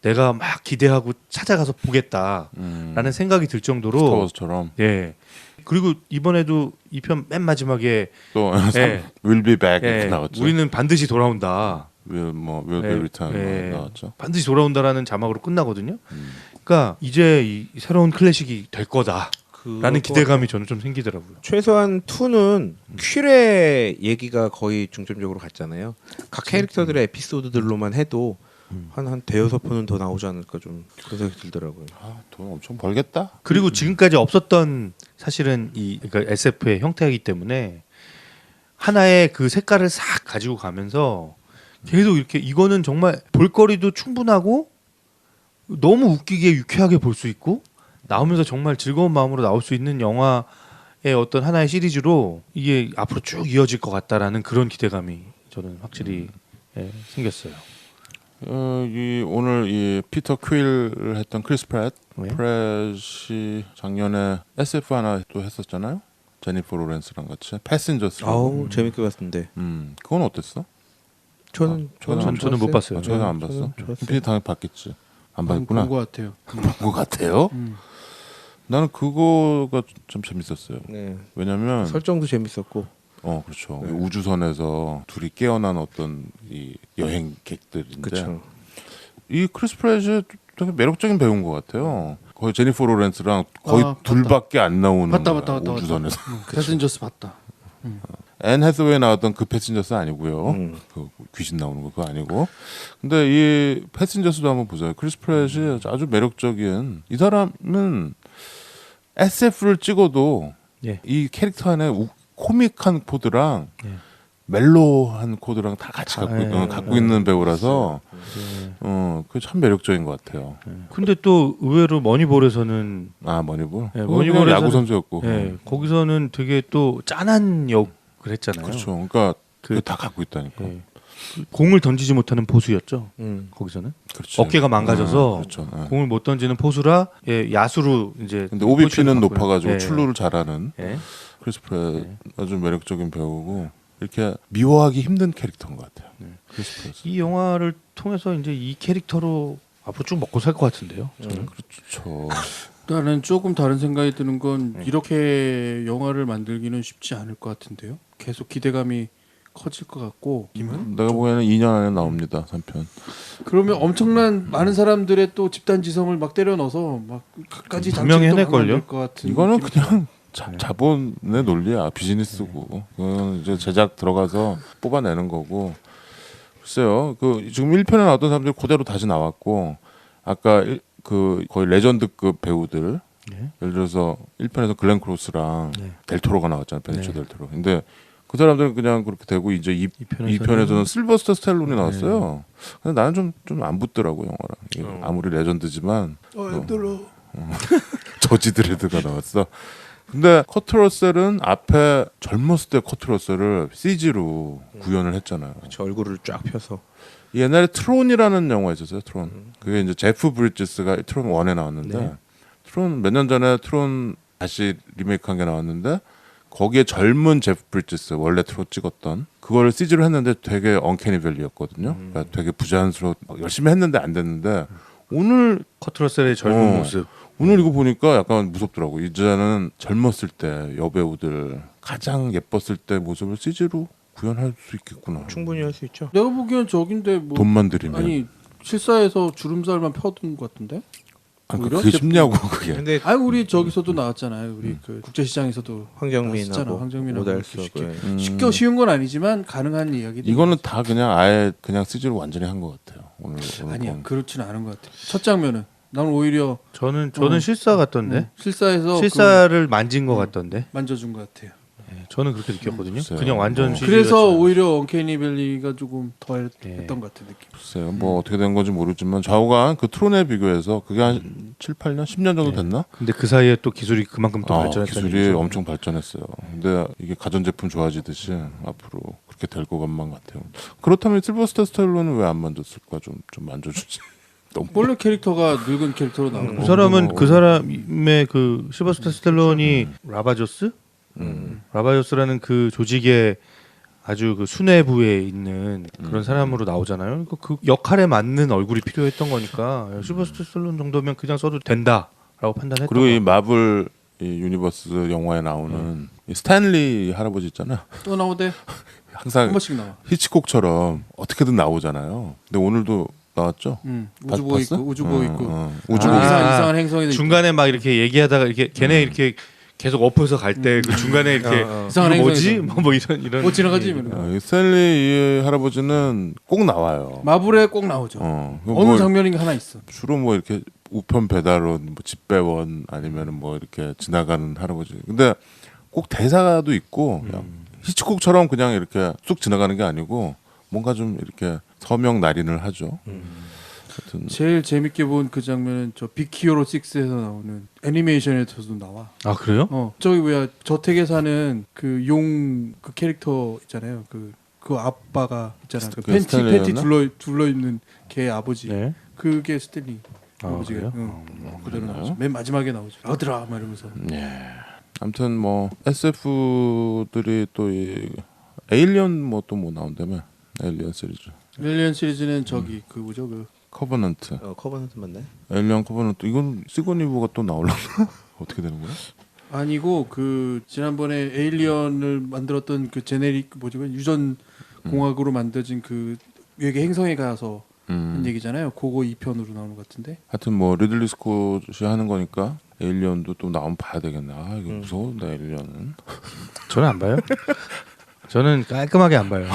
내가 막 기대하고 찾아가서 보겠다라는 생각이 들 정도로 스타워즈처럼 예. 그리고 이번에도 2편 맨 마지막에 또 예. Will be back 예, 이렇게 나왔죠. 우리는 반드시 돌아온다. Will be 예, return 예. 나왔죠. 반드시 돌아온다라는 자막으로 끝나거든요. 그러니까 이제 이 새로운 클래식이 될 거다라는 기대감이 저는 좀 생기더라고요. 최소한 2는 퀴레 얘기가 거의 중점적으로 갔잖아요. 각 캐릭터들의 에피소드들로만 해도 한 대여섯 편은 더 나오지 않을까 좀 그런 생각이 들더라고요. 아, 돈 엄청 벌겠다. 그리고 지금까지 없었던 사실은 이 그러니까 SF의 형태이기 때문에 하나의 그 색깔을 싹 가지고 가면서 계속 이렇게 이거는 정말 볼거리도 충분하고 너무 웃기게 유쾌하게 볼 수 있고 나오면서 정말 즐거운 마음으로 나올 수 있는 영화의 어떤 하나의 시리즈로 이게 앞으로 쭉 이어질 것 같다라는 그런 기대감이 저는 확실히 예, 생겼어요. 오늘 이 피터 퀼을 했던 크리스 네. 프렛이 작년에 SF 하나 또 했었잖아요. 제니퍼 로렌스랑 같이 패신저스. 아우 재밌게 봤는데 그건 어땠어? 저는 저는 못 봤어요. 저는 안 봤어. 저는 좋았어요. 김PD 당연히 봤겠지. 안 봤구나. 본것 같아요. 본것 같아요. 나는 그거가 좀 재밌었어요. 네. 왜냐면 설정도 재밌었고. 그렇죠. 네. 우주선에서 둘이 깨어난 어떤 이 여행객들인데 그렇죠. 이 크리스 프레시 되게 매력적인 배우인 것 같아요. 거의 제니퍼 로렌스랑 거의 봤다. 둘밖에 안 나오는 봤다, 거야, 봤다. 우주선에서. 패센저스 봤다. 앤 해서웨이 나왔던 그 패신저스 아니고요. 그 귀신 나오는 거 그거 아니고. 근데 이 패신저스도 한번 보세요. 크리스 프레시 아주 매력적인 이 사람은 SF를 찍어도 예. 이 캐릭터 안에 코믹한 코드랑 예. 멜로한 코드랑 다 같이 갖고 있는 배우라서 예. 그게 참 매력적인 것 같아요. 근데 또 의외로 머니볼에서는 머니볼. 예, 머니볼 머니볼에서는- 야구 선수였고. 예, 거기서는 되게 또 짠한 역을 했잖아요. 그렇죠. 그러니까 그- 그게 다 갖고 있다니까. 예. 공을 던지지 못하는 포수였죠. 거기서는 그렇지. 어깨가 망가져서 그렇죠. 예. 공을 못 던지는 포수라 야수로 이제 근데 OBP는 포지션을 높아가지고 바꿔요. 출루를 잘하는 예. 크리스 프레시 아주 매력적인 배우고 이렇게 미워하기 힘든 캐릭터인 것 같아요. 크리스 프레시. 이 영화를 통해서 이제 이 캐릭터로 앞으로 쭉 먹고 살 것 같은데요. 저는 그렇죠. 나는 조금 다른 생각이 드는 건 네. 이렇게 영화를 만들기는 쉽지 않을 것 같은데요. 계속 기대감이 커질 것 같고 내가 보기에는 2년 안에 나옵니다. 3편. 그러면 엄청난 많은 사람들의 또 집단 지성을 막 때려 넣어서 막 끝까지 분명히 장치를 또 해낼걸요? 만들 것 같은 이거는 느낌이 그냥 자본의 논리야. 비즈니스고. 그건 이제 제작 들어가서 뽑아내는 거고. 글쎄요. 그 지금 1편에 나왔던 사람들이 그대로 다시 나왔고 아까 그 거의 레전드급 배우들 네. 예를 들어서 1편에서 글렌 크로스랑 네. 델토로가 나왔잖아요. 베니cio 네. 델토로. 근데 그 사람들은 그냥 그렇게 되고 이제 2편에서는 실버스터 스텔론이 나왔어요. 근데 나는 좀 안 붙더라고 영화랑. 이게 아무리 레전드지만 저지 드레드가 나왔어. 근데 커트 러셀은 앞에 젊었을 때 커트 러셀을 CG로 구현을 했잖아요. 저 얼굴을 쫙 펴서. 옛날에 트론이라는 영화 있었어요. 트론. 그게 이제 제프 브리지스가 트론 1에 나왔는데 네. 트론 몇 년 전에 트론 다시 리메이크한 게 나왔는데 거기에 젊은 제프 브리지스 원래 트론 찍었던 그거를 CG로 했는데 되게 언캐니 밸리였거든요. 그러니까 되게 부자연스러워 열심히 했는데 안 됐는데 오늘 커트러셀의 젊은 모습. 오늘 이거 보니까 약간 무섭더라고. 이제는 젊었을 때 여배우들 가장 예뻤을 때 모습을 CG로 구현할 수 있겠구나. 충분히 할 수 있죠. 내가 보기엔 저긴데 뭐 돈만 들이면. 아니 실사에서 주름살만 펴둔 것 같은데? 오히려? 그게 쉽냐고 그게. 근데 아니 우리 저기서도 나왔잖아요. 우리 그 국제시장에서도 나왔잖아, 황정민하고 황정민하고 오달석. 쉽게 쉬운 건 아니지만 가능한 이야기들. 이거는 다 그냥 아예 그냥 CG로 완전히 한 것 같아요. 오늘 아니야 건. 그렇지는 않은 것 같아. 첫 장면은 나는 오히려 저는 어. 실사 같던데. 실사에서 실사를 만진 것 같던데. 만져준 것 같아요. 예, 저는 그렇게 느꼈거든요. 글쎄요. 그냥 완전 CG 그래서 같지 않아요. 오히려 언캐니 밸리가 조금 더 예. 했던 것 같은 느낌. 글쎄요. 뭐 어떻게 된 건지 모르지만 좌우간 그 트론에 비교해서 그게 한 7, 8년, 10년 정도 됐나? 근데 그 사이에 또 기술이 그만큼 또 발전했다는 기술이 얘기죠. 엄청 발전했어요. 근데 이게 가전제품 좋아지듯이 앞으로 그렇게 될 것만 같아요. 그렇다면 실버스타 스텔론은 왜 안 만졌을까? 좀 만져주지. 너무 원래 캐릭터가 늙은 캐릭터로 나오는 그 거. 사람은 그 사람의 그 실버스타 스텔론이 라바조스? 라바조스라는 그 조직의 아주 그 수뇌부에 있는 그런 사람으로 나오잖아요. 그 역할에 맞는 얼굴이 필요했던 거니까 실버스타 스텔론 정도면 그냥 써도 된다라고 판단했던 그리고 이 거. 마블 이 유니버스 영화에 나오는 이 스탠리 할아버지 있잖아. 또 나오대 한 항상 번씩 나와. 히치콕처럼 어떻게든 나오잖아요. 근데 오늘도 나왔죠. 우주보 봤어? 있고 우주보 있고 우주보 아. 이상한 행성에 중간에 막 이렇게 얘기하다가 이렇게 걔네 이렇게 계속 엎어서 갈 때 그 중간에 이렇게 이상한 이거 뭐지? 행성에서. 뭐 이런 뭐 지나가지 이러면. 이 스탠리 이 할아버지는 꼭 나와요. 마블에 꼭 나오죠. 어, 어느 장면이 하나 있어. 주로 뭐 이렇게 우편 배달원, 뭐 집배원 아니면은 뭐 이렇게 지나가는 할아버지. 근데 꼭 대사도 있고 그냥 히치콕처럼 그냥 이렇게 쑥 지나가는 게 아니고 뭔가 좀 이렇게 서명 날인을 하죠. 하여튼 제일 재밌게 본 그 장면은 저 빅히어로 6에서 나오는 애니메이션에서도 나와. 아 그래요? 저기 뭐야 저택에 사는 그 용 그 캐릭터 있잖아요. 그 아빠가 있잖아. 그 그 팬티 스탠리였나? 둘러 있는 걔 아버지. 네. 그게 스탠리 아, 아버지가. 그래요? 그대로 그래요? 나오죠. 맨 마지막에 나오죠. 아들아 막 이러면서. 아무튼 뭐 SF들이 또 이 에일리언 뭐 또 뭐 나온다며 에일리언 시리즈. 에일리언 시리즈는 저기 그 뭐죠 그 커버넌트, 커버넌트 맞나요? 에일리언 커버넌트 이건 시고니브가 또 나올라나? 어떻게 되는 거야? 아니고 그 지난번에 에일리언을 만들었던 그 제네릭 뭐죠 그 유전 공학으로 만들어진 그 외계 행성에 가서 한 얘기잖아요. 그거 2편으로 나오는 것 같은데. 하여튼 뭐 리들리 스콧이 하는 거니까 에일리언도 또 나오면 봐야 되겠네. 아 이거 무서운데 에일리언은. 저는 안 봐요. 저는 깔끔하게 안 봐요.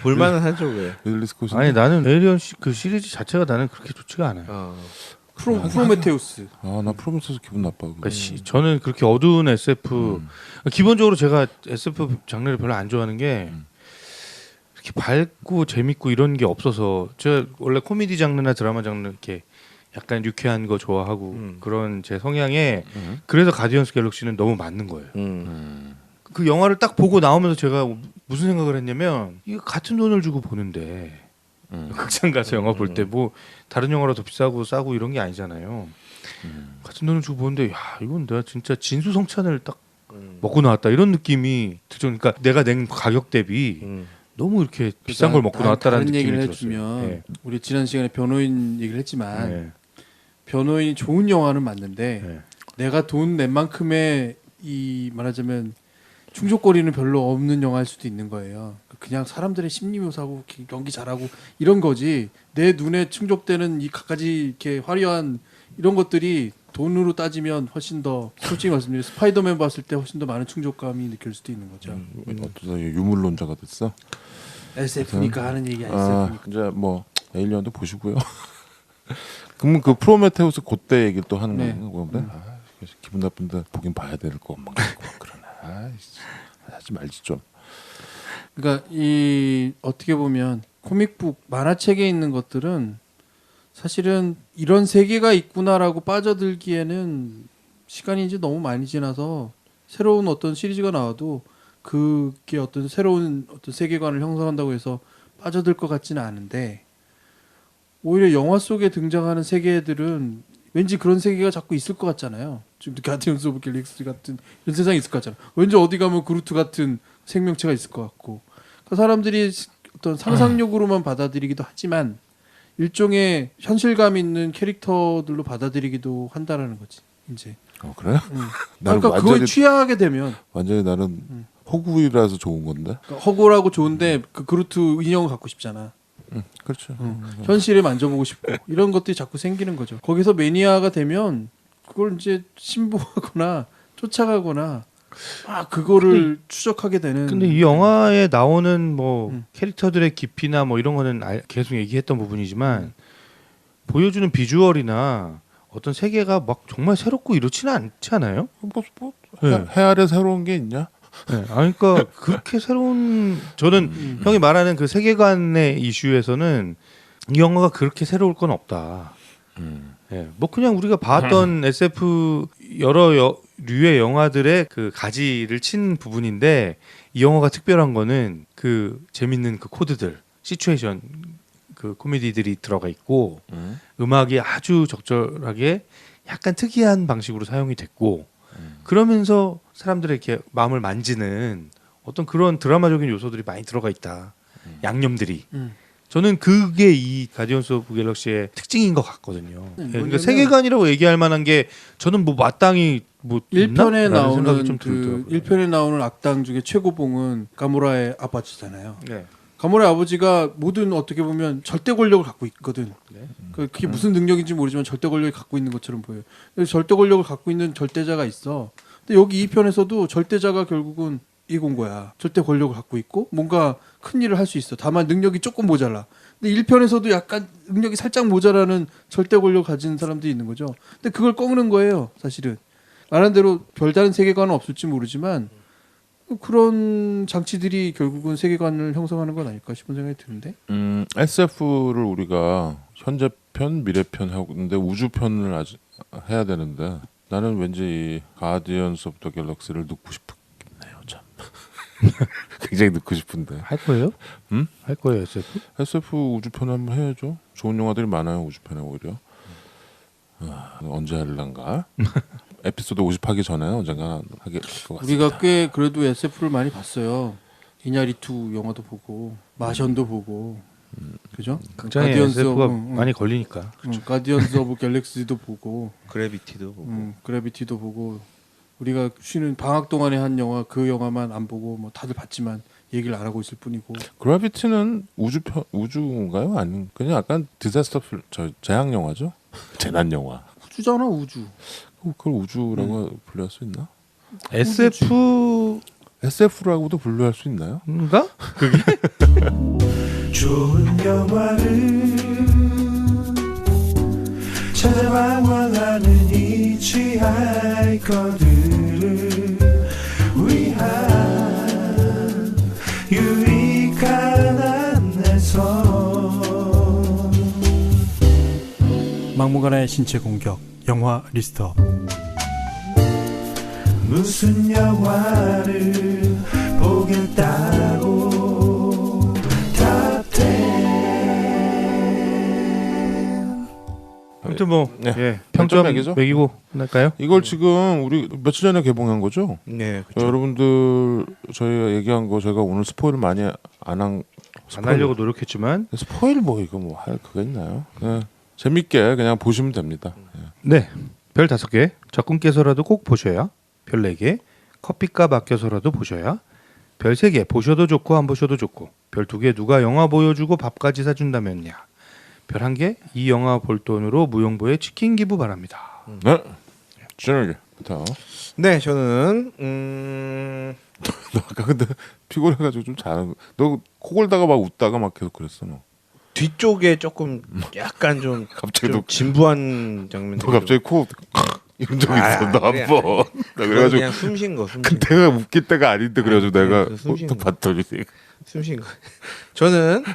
볼만은 하죠 왜? 리들리 스콧이 아니 나는 에일리언 그 시리즈 자체가 나는 그렇게 좋지가 않아요. 프로메테우스. 아나 프로미스에서 기분 나빠. 그거. 그러니까 저는 그렇게 어두운 SF 기본적으로 제가 SF 장르를 별로 안 좋아하는 게 이렇게 밝고 재밌고 이런 게 없어서 제가 원래 코미디 장르나 드라마 장르 이렇게 약간 유쾌한 거 좋아하고 그런 제 성향에 그래서 가디언스 갤럭시는 너무 맞는 거예요. 그 영화를 딱 보고 나오면서 제가 무슨 생각을 했냐면 이거 같은 돈을 주고 보는데 극장 가서 영화 볼 때 뭐 다른 영화라 더 비싸고 싸고 이런 게 아니잖아요. 같은 돈을 주고 보는데 야 이건 내가 진짜 진수성찬을 딱 먹고 나왔다 이런 느낌이 들죠. 그러니까 내가 낸 가격 대비 너무 이렇게 비싼 걸 먹고 나왔다라는 다른 느낌이 얘기를 들었어요. 해주면 네. 우리 지난 시간에 변호인 얘기를 했지만 네. 변호인이 좋은 영화는 맞는데 네. 내가 돈 낸 만큼의 이 말하자면 충족거리는 별로 없는 영화일 수도 있는 거예요. 그냥 사람들의 심리 묘사하고 연기 잘하고 이런 거지 내 눈에 충족되는 이 갖가지 이렇게 화려한 이런 것들이 돈으로 따지면 훨씬 더 솔직히 말씀드리면 스파이더맨 봤을 때 훨씬 더 많은 충족감이 느낄 수도 있는 거죠. 어쩌다 유물론자가 됐어. SF니까 하는 얘기 아 SF니까. 이제 뭐 에일리언도 보시고요. 그러면 그 프로메테우스 그때 얘기 또 하는 네. 건데 아, 기분 나쁜데 보긴 봐야 될 것만 같고 막 그러네. 아, 하지 말지 좀. 그러니까 이 어떻게 보면 코믹북 만화책에 있는 것들은 사실은 이런 세계가 있구나라고 빠져들기에는 시간이 이제 너무 많이 지나서 새로운 어떤 시리즈가 나와도 그게 어떤 새로운 어떤 세계관을 형성한다고 해서 빠져들 것 같지는 않은데 오히려 영화 속에 등장하는 세계들은 왠지 그런 세계가 자꾸 있을 것 같잖아요. 지금 가디언스 오브 갤럭시 같은 이런 세상이 있을 것 같잖아요. 왠지 어디 가면 그루트 같은 생명체가 있을 것 같고 그러니까 사람들이 어떤 상상력으로만 받아들이기도 하지만 일종의 현실감 있는 캐릭터들로 받아들이기도 한다라는 거지. 이제. 그래? 나는 그러니까 그거에 취하게 되면 완전히 나는 호구이라서 좋은 건데. 그러니까 허구라고 좋은데 그 그루트 인형을 갖고 싶잖아. 그렇죠. 현실에 만져보고 싶고 이런 것들이 자꾸 생기는 거죠. 거기서 매니아가 되면 그걸 이제 신봉하거나 쫓아가거나 그거를 추적하게 되는. 근데 이 영화에 나오는 뭐 캐릭터들의 깊이나 뭐 이런 거는 계속 얘기했던 부분이지만 보여주는 비주얼이나 어떤 세계가 막 정말 새롭고 이렇지는 않지 않아요? 네. 해 아래 새로운 게 있냐? 네. 그러니까 그렇게 새로운 저는 형이 말하는 그 세계관의 이슈에서는 이 영화가 그렇게 새로울 건 없다. 네. 뭐 그냥 우리가 봤던 SF 여러 류의 영화들의 그 가지를 친 부분인데 이 영화가 특별한 거는 그 재밌는 그 코드들, 시츄에이션 그 코미디들이 들어가 있고 음악이 아주 적절하게 약간 특이한 방식으로 사용이 됐고 그러면서 사람들의 이렇게 마음을 만지는 어떤 그런 드라마적인 요소들이 많이 들어가 있다. 양념들이. 저는 그게 이 가디언스 오브 갤럭시의 특징인 것 같거든요. 그러니까 세계관이라고 얘기할 만한 게 저는 뭐 마땅히 뭐 1편에 나오는 좀 그 1편에 나오는 악당 중에 최고봉은 가모라의 아버지잖아요. 네. 가모라의 아버지가 모든 어떻게 보면 절대 권력을 갖고 있거든. 네. 그게 무슨 능력인지 모르지만 절대 권력을 갖고 있는 것처럼 보여요. 그래서 절대 권력을 갖고 있는 절대자가 있어. 근데 여기 2편에서도 절대자가 결국은 이건 거야. 절대 권력을 갖고 있고 뭔가 큰 일을 할 수 있어. 다만 능력이 조금 모자라. 근데 1편에서도 약간 능력이 살짝 모자라는 절대 권력을 가진 사람들이 있는 거죠. 근데 그걸 꺾는 거예요. 사실은. 말한 대로 별다른 세계관은 없을지 모르지만 그런 장치들이 결국은 세계관을 형성하는 건 아닐까 싶은 생각이 드는데. SF를 우리가 현재편, 미래편 하고 있는데 우주편을 아직 해야 되는데 나는 왠지 이 가디언스 오브 더 갤럭시를 넣고 싶네요. 참. 굉장히 넣고 싶은데. 할 거예요? 할 거예요, SF? SF 우주편 한번 해야죠. 좋은 영화들이 많아요. 우주편에 오히려. 언제 할란가? 에피소드 50 하기 전에 언젠가 하게 될 것 같습니다. 우리가 꽤 그래도 SF를 많이 봤어요. 이냐리투 영화도 보고 마션도 보고 그죠? 극장에 SF가 많이 걸리니까. 가디언즈 오브 갤럭시도 보고 그래비티도 보고. 그래비티도 보고 우리가 쉬는 방학 동안에 한 영화 그 영화만 안 보고 뭐 다들 봤지만 얘기를 안 하고 있을 뿐이고. 그래비티는 우주인가요? 아니 그냥 약간 디자스터 재앙 영화죠. 재난 영화. 우주잖아 우주. 그걸 우주라고 분류할 수 있나? SF라고도 분류할 수 있나요? SF인가? 그게? 좋은 영화를 찾아방황하는 이 취할거들을 위한 유익한 안내서 막무가내의 신체 공격 영화 리스트업. 무슨 영화를 보겠다고 아무튼 뭐 네. 예, 평점 평점 매기죠? 매기고 끝날까요? 이걸 지금 우리 며칠 전에 개봉한 거죠? 네, 그렇죠. 여러분들 저희가 얘기한 거 저희가 오늘 스포일 많이 안 하려고 노력했지만 스포일 뭐 이거 뭐 할 그거 있나요? 네. 재밌게 그냥 보시면 됩니다. 네. 별 5개 적금께서라도 꼭 보셔야, 별 4개 커피값 아껴서라도 보셔야, 별 3개 보셔도 좋고 안 보셔도 좋고, 별 2개 누가 영화 보여주고 밥까지 사준다면야, 별 1개 이 영화 볼 돈으로 무용보에 치킨 기부 바랍니다. 네. 준혁이부터. 네, 저는 너 아까 근데 피곤해가지고 좀 잘하는. 너 코골다가 막 웃다가 막 계속 그랬어 너. 뒤쪽에 조금 약간 좀 갑자기 좀 진부한 장면들. 너 갑자기 코 이런 적 있어 너 한 그래, 번. 나 그래가지고 그냥 숨쉰 거. 그때가 웃길 때가 아닌데 그래가지고 내가 숨 쉬는 딱 거. 봤더니 숨쉰 거. 저는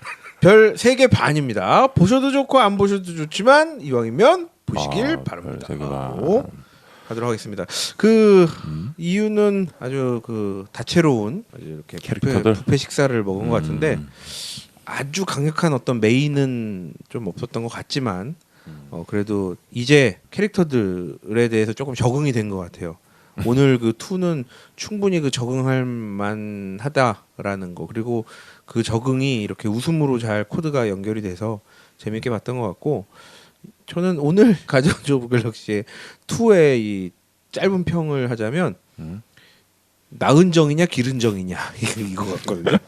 별 3개 반입니다. 보셔도 좋고 안 보셔도 좋지만 이왕이면 보시길 바랍니다. 별 3개 반. 하고 하도록 하겠습니다. 그 이유는 아주 그 다채로운 아주 이렇게 캐릭터들? 뷔페 식사를 먹은 것 같은데 아주 강력한 어떤 메인은 좀 없었던 것 같지만 그래도 이제 캐릭터들에 대해서 조금 적응이 된 것 같아요. 오늘 그 2는 충분히 그 적응할 만하다라는 거, 그리고 그 적응이 이렇게 웃음으로 잘 코드가 연결이 돼서 재밌게 봤던 것 같고, 저는 오늘 가디언즈 오브 갤럭시의 2의 이 짧은 평을 하자면 나은정이냐 기른정이냐 이거 같거든요.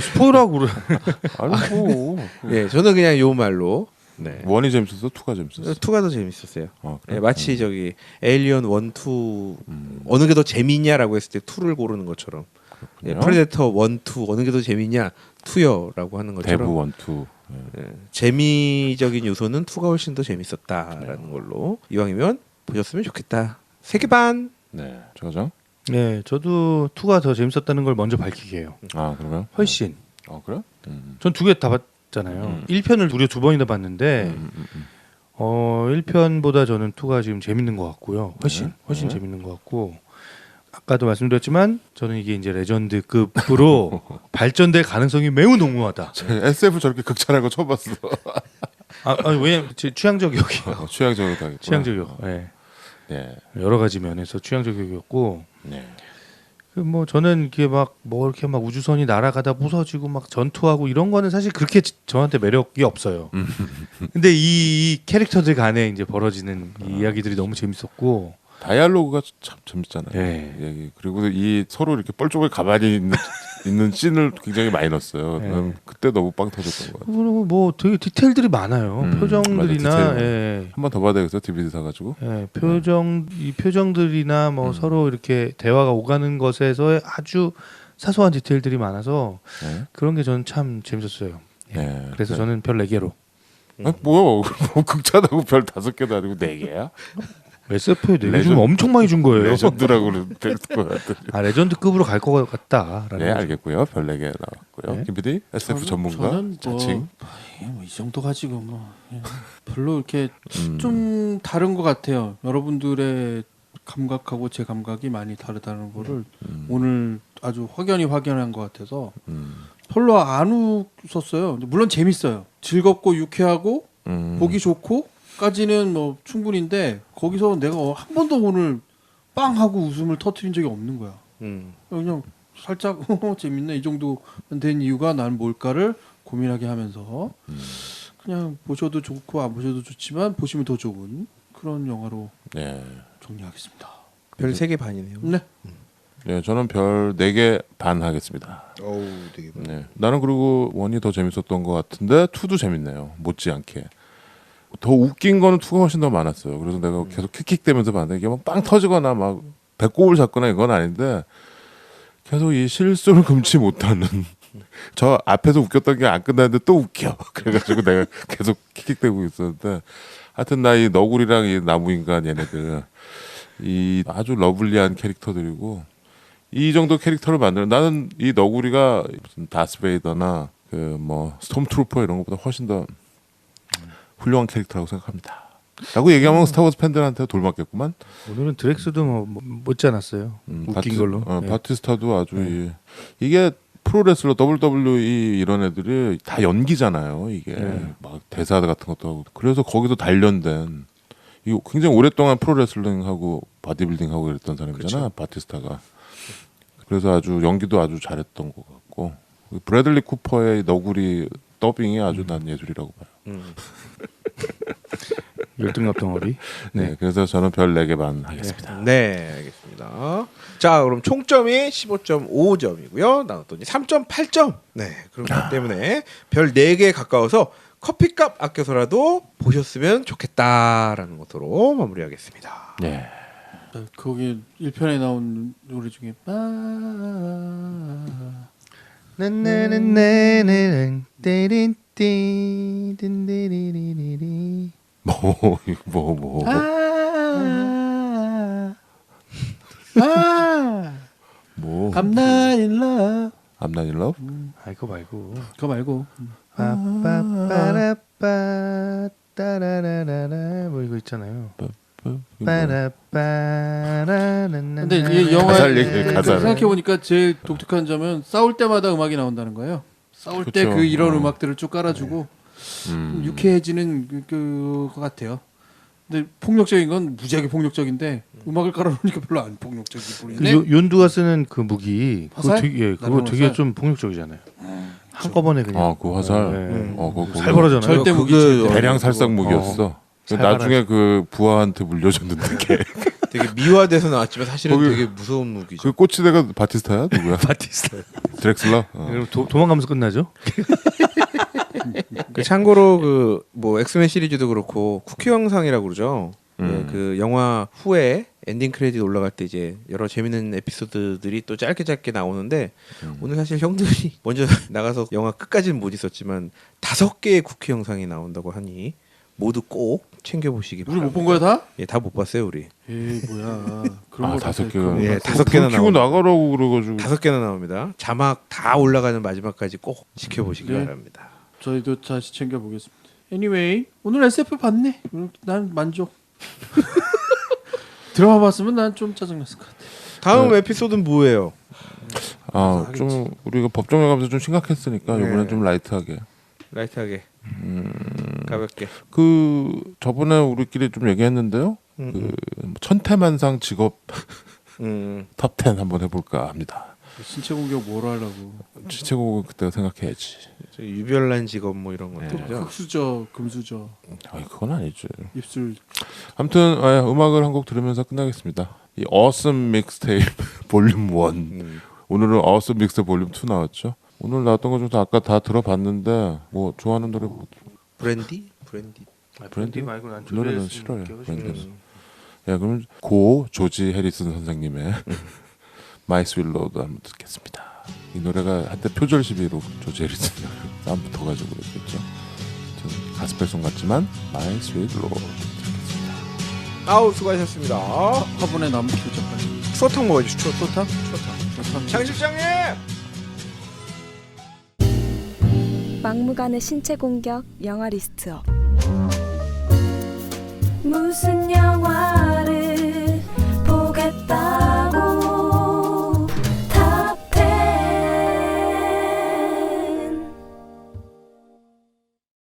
스포일하고 그래. 아니 뭐 예, 저는 그냥 요 말로. 네. 원이 재밌었어, 투가 재밌었어. 2가 더 재밌었어요. 그래? 예, 마치 저기 에일리언 1, 2 어느 게 더 재밌냐라고 했을 때 2를 고르는 것처럼, 예, 프레데터 1, 2 어느 게 더 재밌냐 2요라고 하는 것처럼 대부 원투. 예, 재미적인 요소는 2가 훨씬 더 재밌었다라는 걸로 이왕이면 보셨으면 좋겠다. 3개 반. 네, 저장. 네, 저도 2가 더 재밌었다는 걸 먼저 밝히게요. 아 그래요? 훨씬. 그래? 전 2개 다 봤잖아요. 1편을 무려 2번이나 봤는데 1편보다 저는 2가 지금 재밌는 것 같고요. 훨씬 재밌는 것 같고, 아까도 말씀드렸지만 저는 이게 이제 레전드급으로 발전될 가능성이 매우 농후하다. SF 저렇게 극찬한 거 처음 봤어. 왜냐면 제 취향저격이요. 취향적이다. 취향저격. 네. 네. 여러 가지 면에서 취향저격이었고, 네. 뭐 저는 이게 막 뭐 이렇게 막 우주선이 날아가다 부서지고 막 전투하고 이런 거는 사실 그렇게 저한테 매력이 없어요. 근데 이 캐릭터들 간에 이제 벌어지는 이 이야기들이 너무 재밌었고, 다이알로그가 참 재밌잖아요. 네. 얘기. 그리고 이 서로 이렇게 뻘쪽에 가만히 있는 씬을 굉장히 많이 넣었어요. 네. 그때 너무 빵 터졌던 것 같아요. 그리고 뭐 되게 디테일들이 많아요. 표정들이나 맞아, 디테일. 예. 한 번 더 봐야 되겠어요. DVD 사가지고. 예, 이 표정들이나 뭐 서로 이렇게 대화가 오가는 것에서 아주 사소한 디테일들이 많아서 네. 그런 게 저는 참 재밌었어요. 예. 네. 그래서 네. 저는 별 4개로. 뭐야? 뭐 극찬하고 별 5개도 아니고 4개야? SF에 4개 주면 엄청 많이 준 거예요. 레전드라고 될 거야. 레전드급으로 갈 것 같다라는. 네, 알겠고요. 별 4개 나왔고요. 네. 김PD SF 전문가 저는 자칭. 이 정도 가지고 별로 이렇게 좀 다른 것 같아요. 여러분들의 감각하고 제 감각이 많이 다르다는 거를 오늘 아주 확연한 것 같아서 별로 안 웃었어요. 물론 재밌어요. 즐겁고 유쾌하고 보기 좋고까지는 뭐 충분인데, 거기서 내가 한 번도 오늘 빵 하고 웃음을 터트린 적이 없는 거야. 그냥 살짝 재밌네 이 정도 된 이유가 난 뭘까를 고민하게 하면서 그냥 보셔도 좋고 안 보셔도 좋지만 보시면 더 좋은 그런 영화로 네. 정리하겠습니다. 별 3개 반이네요. 네. 네, 저는 별 4개 반 하겠습니다. 어우, 되게 많. 네. 나는 그리고 1이 더 재밌었던 것 같은데 2도 재밌네요. 못지않게. 더 웃긴 거는 2가 훨씬 더 많았어요. 그래서 내가 계속 킥킥대면서 봤는데 이게 막 빵 터지거나 막 배꼽을 잡거나 이건 아닌데 계속 이 실수를 금치 못하는 저 앞에서 웃겼던 게 안 끝났는데 또 웃겨. 그래가지고 내가 계속 킥킥대고 있었는데 하여튼 나 이 너구리랑 이 나무인간 얘네들 이 아주 러블리한 캐릭터들이고 이 정도 캐릭터를 만드는 나는 이 너구리가 무슨 다스베이더나 그 뭐 스톰트루퍼 이런 것보다 훨씬 더 훌륭한 캐릭터라고 생각합니다. 라고 얘기하면 스타워즈 팬들한테 돌맞겠구만. 오늘은 드렉스도 뭐 못지 않았어요. 웃긴 걸로. 네. 바티스타도 아주 이게 프로레슬러 WWE 이런 애들이 다 연기잖아요. 이게 막 대사 같은 것도 하고 그래서 거기서 단련된 이거 굉장히 오랫동안 프로레슬링하고 바디빌딩하고 그랬던 사람이잖아. 바티스타가. 그래서 아주 연기도 아주 잘했던 것 같고 브래들리 쿠퍼의 너구리 더빙이 아주 난 예술이라고 봐요. 열등감 덩어리. 네, 그래서 저는 별 4개 반 하겠습니다. 네, 알겠습니다. 자, 그럼 총점이 15.5점이고요. 나눴더니 3.8점. 네, 그렇기 때문에 별 4개에 가까워서 커피값 아껴서라도 보셨으면 좋겠다라는 것으로 마무리하겠습니다. 네. 거기 1편에 나온 노래 중에 뭐. 뭐. I'm not in love. I'm not in love? 아 이거 말고. 그거 말고 빠빠빠라빠 따라라라라 뭐 이거 있잖아요. 빠라빠라나나. 근데 이 영화 가사를 얘기해, 가사를. 생각해 보니까 제일 독특한 점은 싸울 때마다 음악이 나온다는 거예요. 싸울 때 그쵸. 그 이런 음악들을 쭉 깔아주고 유쾌해지는 그거 같아요. 근데 폭력적인 건 무지하게 폭력적인데 음악을 깔아놓으니까 별로 안 폭력적이 그 보이네. 윤두가 쓰는 그 무기 화살? 그거 되게 나르는 되게 화살? 좀 폭력적이잖아요. 한꺼번에 그냥. 아, 그 화살. 네. 그거 살벌하잖아요. 절대 그거 무기 절대. 대량 살상 무기였어. 나중에 그 부하한테 물려줬는데 걔. 되게 미화돼서 나왔지만 사실은 거기- 되게 무서운 무기죠. 그 꼬치대가 바티스타야? 누구야? 바티스타. 드렉슬러? 그럼 도망가면서 끝나죠? 그 참고로 그 뭐 엑스맨 시리즈도 그렇고 쿠키 영상이라고 그러죠. 네, 그 영화 후에 엔딩 크레딧 올라갈 때 이제 여러 재밌는 에피소드들이 또 짧게 나오는데 오늘 사실 형들이 먼저 나가서 영화 끝까지는 못 있었지만 5개의 쿠키 영상이 나온다고 하니 모두 꼭 챙겨보시기 우리 바랍니다. 못 본 거야 다? 예, 다 못 봤어요 우리. 에이 뭐야. 그런 아, 걸 5개가. 예, 5개나 키고 나옵니다. 나가라고 그래가지고. 5개나 나옵니다. 자막 다 올라가는 마지막까지 꼭 지켜보시기 네. 바랍니다. 저희도 다시 챙겨보겠습니다. Anyway 오늘 SF 봤네. 난 만족. 드라마 봤으면 난 좀 짜증났을 것 같아. 다음 에피소드는 뭐예요? 아, 좀 우리가 법정에 가면서 좀 심각했으니까 네. 이번엔 좀 라이트하게. 라이트하게, 가볍게. 그 저번에 우리끼리 좀 얘기했는데요. 그 천태만상 직업 탑 10 한번 해볼까 합니다. 신체 공격 뭘 하려고? 시체곡은 그때가 생각해야지. 저 유별난 직업 뭐 이런 것들이죠. 흑수저, 금수저, 아니 그건 아니죠. 입술. 아무튼 음악을 한 곡 들으면서 끝나겠습니다. 이 Awesome Mixtape 볼륨 1. 오늘은 Awesome Mixtape 볼륨 2 나왔죠. 오늘 나왔던 거 중에서 아까 다 들어봤는데 뭐 좋아하는 노래 뭐 브랜디? 브랜디 말고 난 노래는 싫어요. 브랜디는. 예, 그럼 고 조지 해리슨 선생님의 My Sweet Lord 한번 듣겠습니다. 이 노래가 한때 표절 시비로 조지 해리슨 싸움 붙어가지고 그랬겠죠. 가스펠송 같지만 My Sweet Lord 듣겠습니다. 아우 수고하셨습니다. 화분에 나무 표적까지. 추어탕 먹어야지 추어탕. 추어탕. 장 실장님. 막무가내 신체 공격 영화 리스트업. 무슨 영화